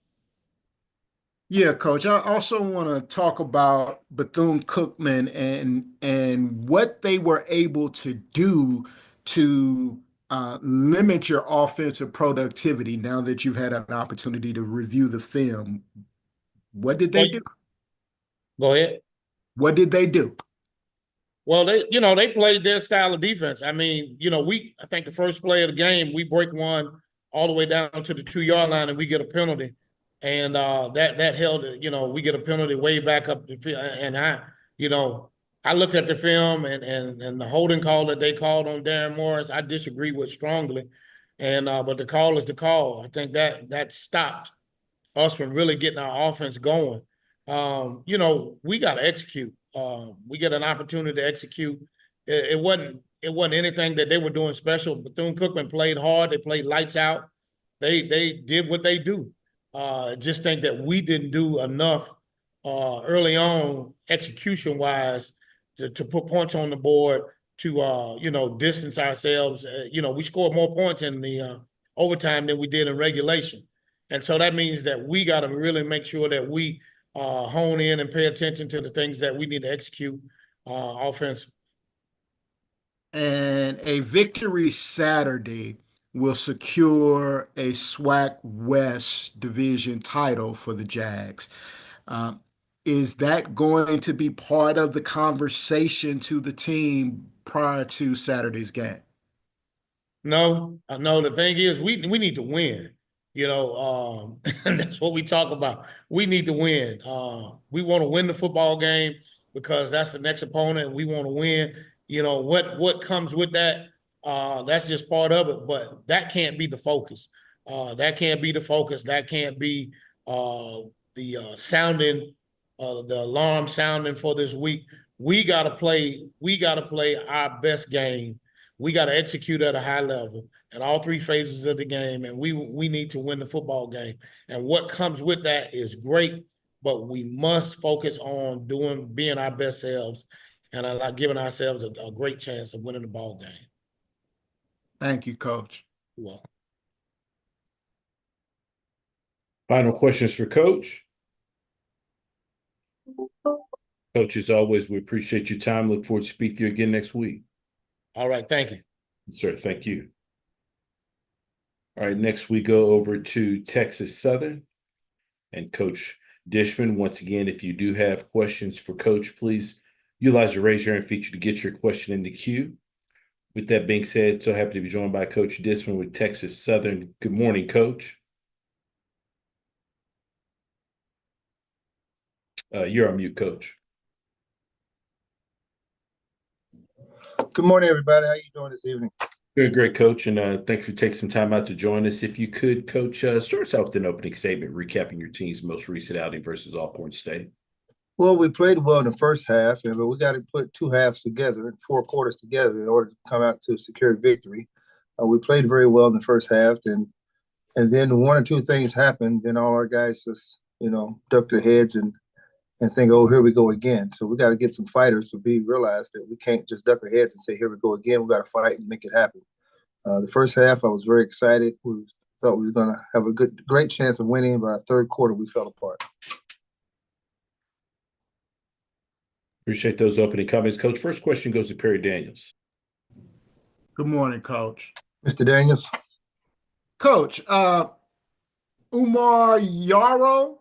Yeah, Coach. I also want to talk about Bethune-Cookman and what they were able to do to limit your offensive productivity now that you've had an opportunity to review the film. What did they do? Go ahead. What did they do? Well, they played their style of defense. I mean, I think the first play of the game, we break one all the way down to the 2-yard line and we get a penalty. And that held it, we get a penalty way back up the field. And I looked at the film and the holding call that they called on Darren Morris, I disagree with strongly. And but the call is the call. I think that stopped us from really getting our offense going. We got to execute. We get an opportunity to execute. It wasn't anything that they were doing special. Bethune-Cookman played hard. They played lights out. They did what they do. Just think that we didn't do enough early on execution-wise to put points on the board to distance ourselves. We scored more points in the overtime than we did in regulation. And so that means that we got to really make sure that we hone in and pay attention to the things that we need to execute offensively. And a victory Saturday will secure a SWAC West division title for the Jags. Is that going to be part of the conversation to the team prior to Saturday's game? No. The thing is, we need to win. And that's what we talk about. We need to win. We want to win the football game because that's the next opponent, and we want to win. What comes with that? That's just part of it, but that can't be the focus. That can't be the focus. That can't be the sounding, the alarm sounding for this week. We gotta play our best game. We got to execute at a high level in all three phases of the game, and we need to win the football game. And what comes with that is great, but we must focus on being our best selves and giving ourselves a great chance of winning the ball game. Thank you, Coach. You're welcome. Final questions for Coach. Coach, as always, we appreciate your time. Look forward to speaking to you again next week. All right. Thank you. Yes, sir. Thank you. All right. Next, we go over to Texas Southern and Coach Dishman. Once again, if you do have questions for Coach, please utilize the raise your hand feature to get your question in the queue. With that being said, so happy to be joined by Coach Dishman with Texas Southern. Good morning, Coach. You're on mute, Coach. Good morning, everybody. How you doing this evening? Good, great, Coach, and thanks for taking some time out to join us. If you could, Coach, start us out with an opening statement recapping your team's most recent outing versus Alcorn State. Well, we played well in the first half, but we got to put two halves together, 4 quarters together, in order to come out to a secure victory. We played very well in the first half, and then one or two things happened. Then all our guys just, duck their heads and think, oh, here we go again. So we got to get some fighters to realize that we can't just duck our heads and say, here we go again. We got to fight and make it happen. The first half, I was very excited. We thought we were going to have a great chance of winning, but our third quarter, we fell apart. Appreciate those opening comments, Coach. First question goes to Perry Daniels. Good morning, Coach. Mr. Daniels. Coach, Umar Yarrow,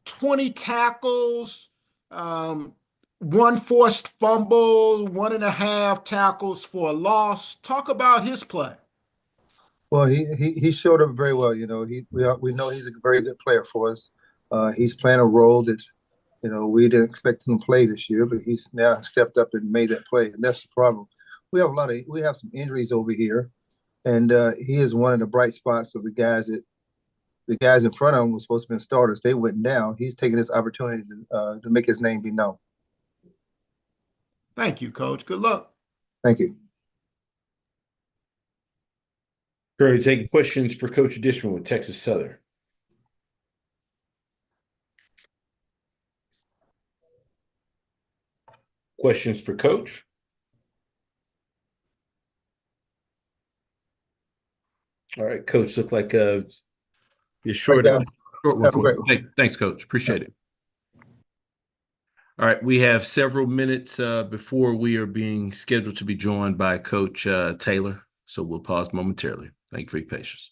20 tackles, one forced fumble, 1.5 tackles for a loss. Talk about his play. Well, he showed up very well. We know he's a very good player for us. He's playing a role that, we didn't expect him to play this year, but he's now stepped up and made that play, and that's the problem. We have some injuries over here, and he is one of the bright spots of the guys in front of him were supposed to be starters. They went down. He's taking this opportunity to make his name be known. Thank you, Coach. Good luck. Thank you. Currently taking questions for Coach Dishman with Texas Southern. Questions for Coach? All right, Coach, look like you're short one for me. Thanks, Coach. Appreciate it. All right, we have several minutes before we are being scheduled to be joined by Coach Taylor, so we'll pause momentarily. Thank you for your patience.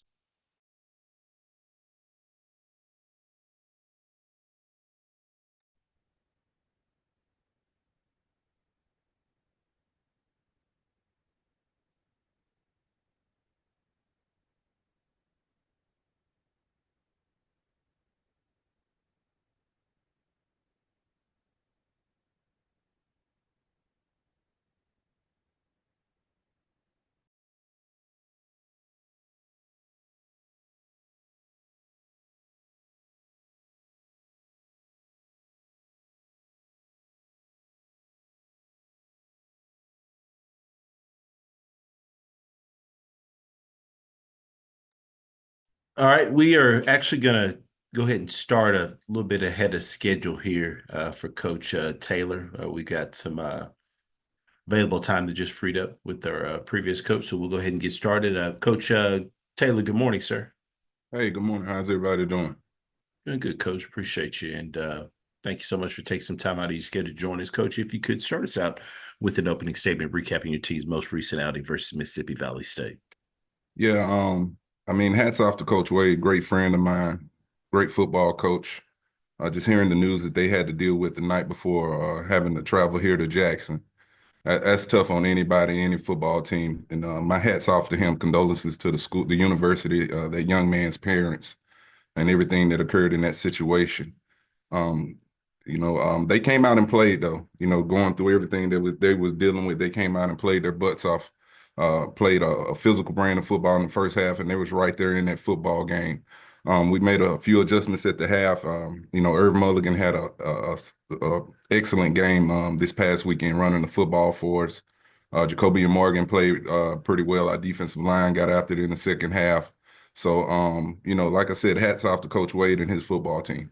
All right, we are actually going to go ahead and start a little bit ahead of schedule here for Coach Taylor. We got some available time that just freed up with our previous coach, so we'll go ahead and get started. Coach Taylor, good morning, sir. Hey, good morning. How's everybody doing? Doing good, Coach. Appreciate you, and thank you so much for taking some time out of your schedule to join us. Coach, if you could start us out with an opening statement recapping your team's most recent outing versus Mississippi Valley State. Yeah, hats off to Coach Wade, great friend of mine, great football coach. Just hearing the news that they had to deal with the night before having to travel here to Jackson. That's tough on anybody, any football team. And my hat's off to him. Condolences to the school, the university, that young man's parents, and everything that occurred in that situation. They came out and played though. Going through everything that they was dealing with, they came out and played their butts off. Played a physical brand of football in the first half, and they was right there in that football game. We made a few adjustments at the half. Irv Mulligan had a excellent game this past weekend running the football for us. Jacoby and Morgan played pretty well. Our defensive line got after it in the second half. So, like I said, hats off to Coach Wade and his football team.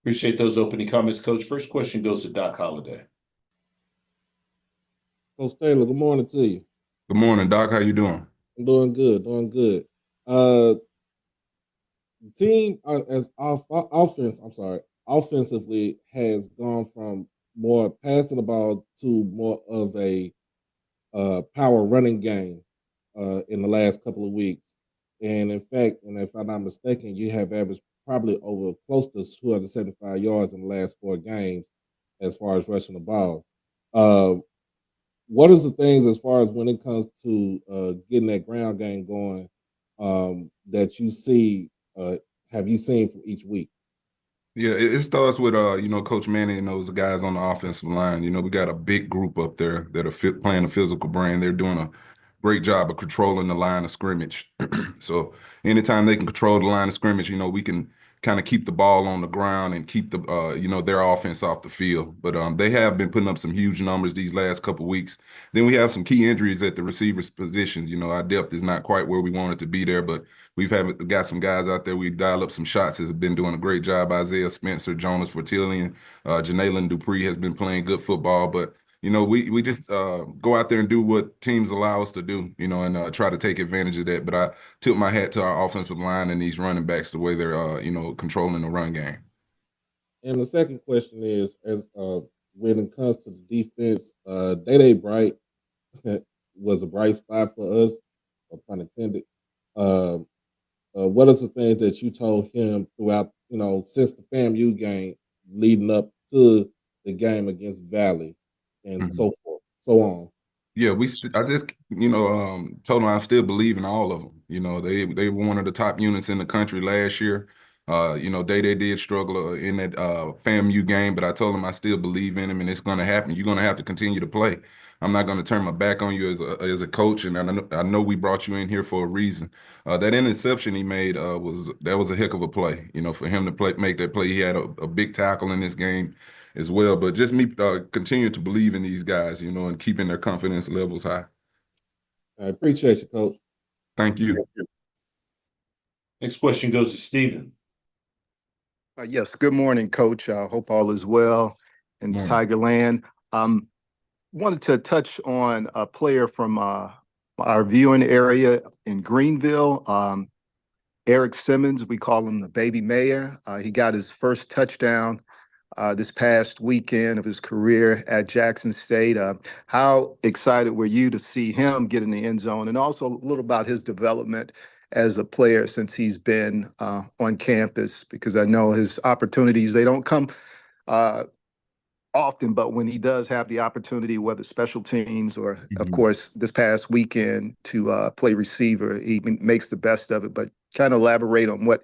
Appreciate those opening comments, Coach. First question goes to Doc Holliday. Coach Taylor, good morning to you. Good morning, Doc. How you doing? I'm doing good, doing good. The team offensively has gone from more passing the ball to more of a power running game in the last couple of weeks. And in fact, and if I'm not mistaken, you have averaged probably over close to 275 yards in the last 4 games as far as rushing the ball. What is the things as far as when it comes to getting that ground game going that you see, have you seen from each week? Yeah, it starts with Coach Manning and those guys on the offensive line. We got a big group up there that are playing a physical brand. They're doing a great job of controlling the line of scrimmage. So anytime they can control the line of scrimmage, we can kind of keep the ball on the ground and keep their offense off the field. But they have been putting up some huge numbers these last couple of weeks. Then we have some key injuries at the receivers positions. Our depth is not quite where we want it to be there, but got some guys out there. We dial up some shots. Has been doing a great job. Isaiah Spencer, Jonas Fortillion, Janalen Dupree has been playing good football. But we just go out there and do what teams allow us to do. And try to take advantage of that. But I tip my hat to our offensive line and these running backs, the way they're controlling the run game. And the second question is, as when it comes to the defense, Day Bright was a bright spot for us, no pun intended. What are some things that you told him throughout, since the FAMU game leading up to the game against Valley and so forth, so on? Yeah, I just told them I still believe in all of them. They were one of the top units in the country last year. They did struggle in that FAMU game, but I told them I still believe in them, and it's going to happen. You're going to have to continue to play. I'm not going to turn my back on you as a coach, and I know we brought you in here for a reason. That interception he made was a heck of a play. For him to make that play, he had a big tackle in this game as well. But just me continue to believe in these guys, and keeping their confidence levels high. I appreciate you, Coach. Thank you. Next question goes to Stephen. Yes, good morning, Coach. I hope all is well in Tigerland. Wanted to touch on a player from our viewing area in Greenville, Eric Simmons. We call him the Baby Mayor. He got his first touchdown this past weekend of his career at Jackson State. How excited were you to see him get in the end zone? And also a little about his development as a player since he's been on campus, because I know his opportunities, they don't come often, but when he does have the opportunity, whether special teams or, of course, this past weekend to play receiver, he makes the best of it. But kind of elaborate on what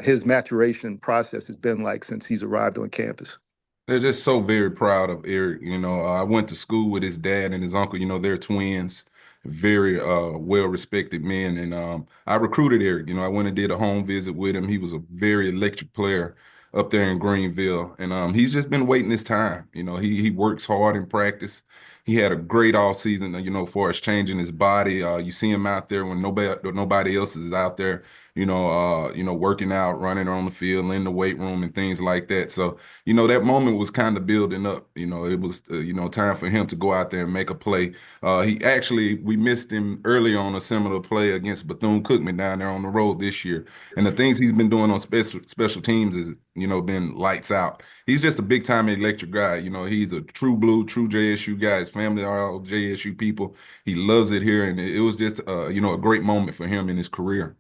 his maturation process has been like since he's arrived on campus. They're just so very proud of Eric. I went to school with his dad and his uncle. They're twins, very well-respected men. And I recruited Eric. I went and did a home visit with him. He was a very electric player up there in Greenville. And he's just been waiting his time. He works hard in practice. He had a great all season, for us changing his body. You see him out there when nobody else is out there, working out, running on the field, in the weight room and things like that. So, that moment was kind of building up. It was, time for him to go out there and make a play. We missed him early on a similar play against Bethune-Cookman down there on the road this year. And the things he's been doing on special teams is, been lights out. He's just a big time electric guy. He's a true blue, true JSU guy. His family are all JSU people. He loves it here. And it was just, a great moment for him in his career.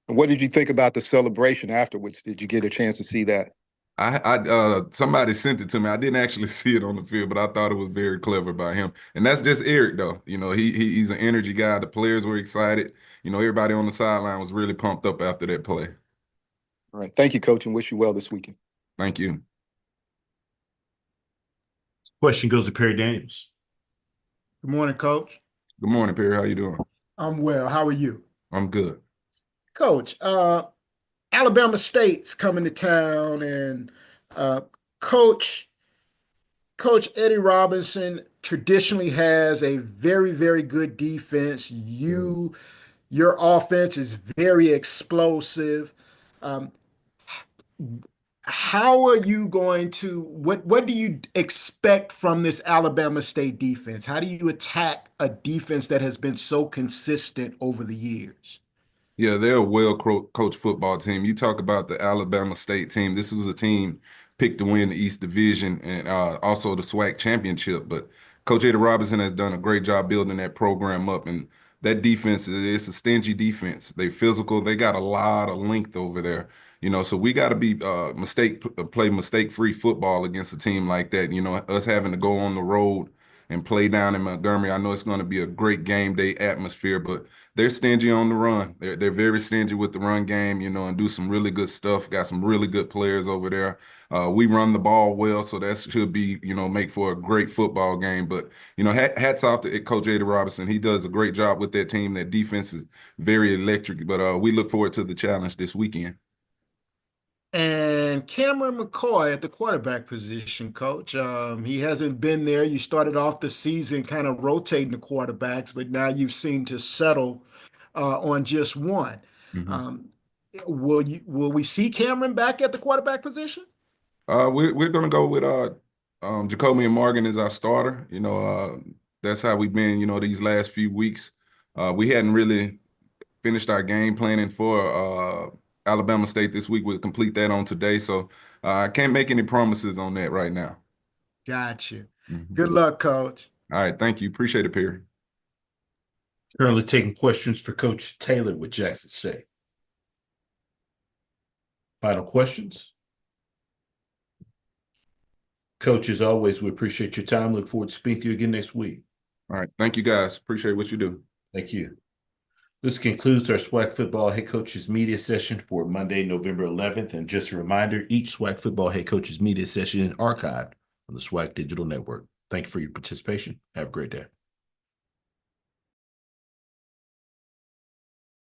What did you think about the celebration afterwards? Did you get a chance to see that? Somebody sent it to me. I didn't actually see it on the field, but I thought it was very clever by him. And that's just Eric, though. He's an energy guy. The players were excited. Everybody on the sideline was really pumped up after that play. All right. Thank you, Coach, and wish you well this weekend. Thank you. Question goes to Perry Daniels. Good morning, Coach. Good morning, Perry. How you doing? I'm well. How are you? I'm good. Coach, Alabama State's coming to town, and Coach Eddie Robinson traditionally has a very, very good defense. Your offense is very explosive. How are you going to, what do you expect from this Alabama State defense? How do you attack a defense that has been so consistent over the years? Yeah, they're a well-coached football team. You talk about the Alabama State team. This was a team picked to win the East Division and also the SWAC championship. But Coach Eddie Robinson has done a great job building that program up. And that defense is a stingy defense. They physical. They got a lot of length over there. So we got to be play mistake-free football against a team like that. Us having to go on the road and play down in Montgomery. I know it's going to be a great game day atmosphere, but they're stingy on the run. They're very stingy with the run game, you know, and do some really good stuff. Got some really good players over there. We run the ball well, so that should be, you know, make for a great football game. But, you know, hats off to Coach Eddie Robinson. He does a great job with that team. That defense is very electric, but we look forward to the challenge this weekend. And Cameron McCoy at the quarterback position, Coach. He hasn't been there. You started off the season kind of rotating the quarterbacks, but now you've seemed to settle on just one. Will we see Cameron back at the quarterback position? We're gonna go with Jacoby and Morgan as our starter. You know, that's how we've been, you know, these last few weeks. We hadn't really finished our game planning for Alabama State this week. We'll complete that on today. So I can't make any promises on that right now. Got you. Good luck, Coach. All right. Thank you. Appreciate it, Perry. Currently taking questions for Coach Taylor with Jackson State. Final questions? Coach, as always, we appreciate your time. Look forward to speaking to you again next week. All right. Thank you, guys. Appreciate what you do. Thank you. This concludes our SWAC Football Head Coaches Media Session for Monday, November 11th. And just a reminder, each SWAC Football Head Coaches Media Session is archived on the SWAC Digital Network. Thank you for your participation. Have a great day.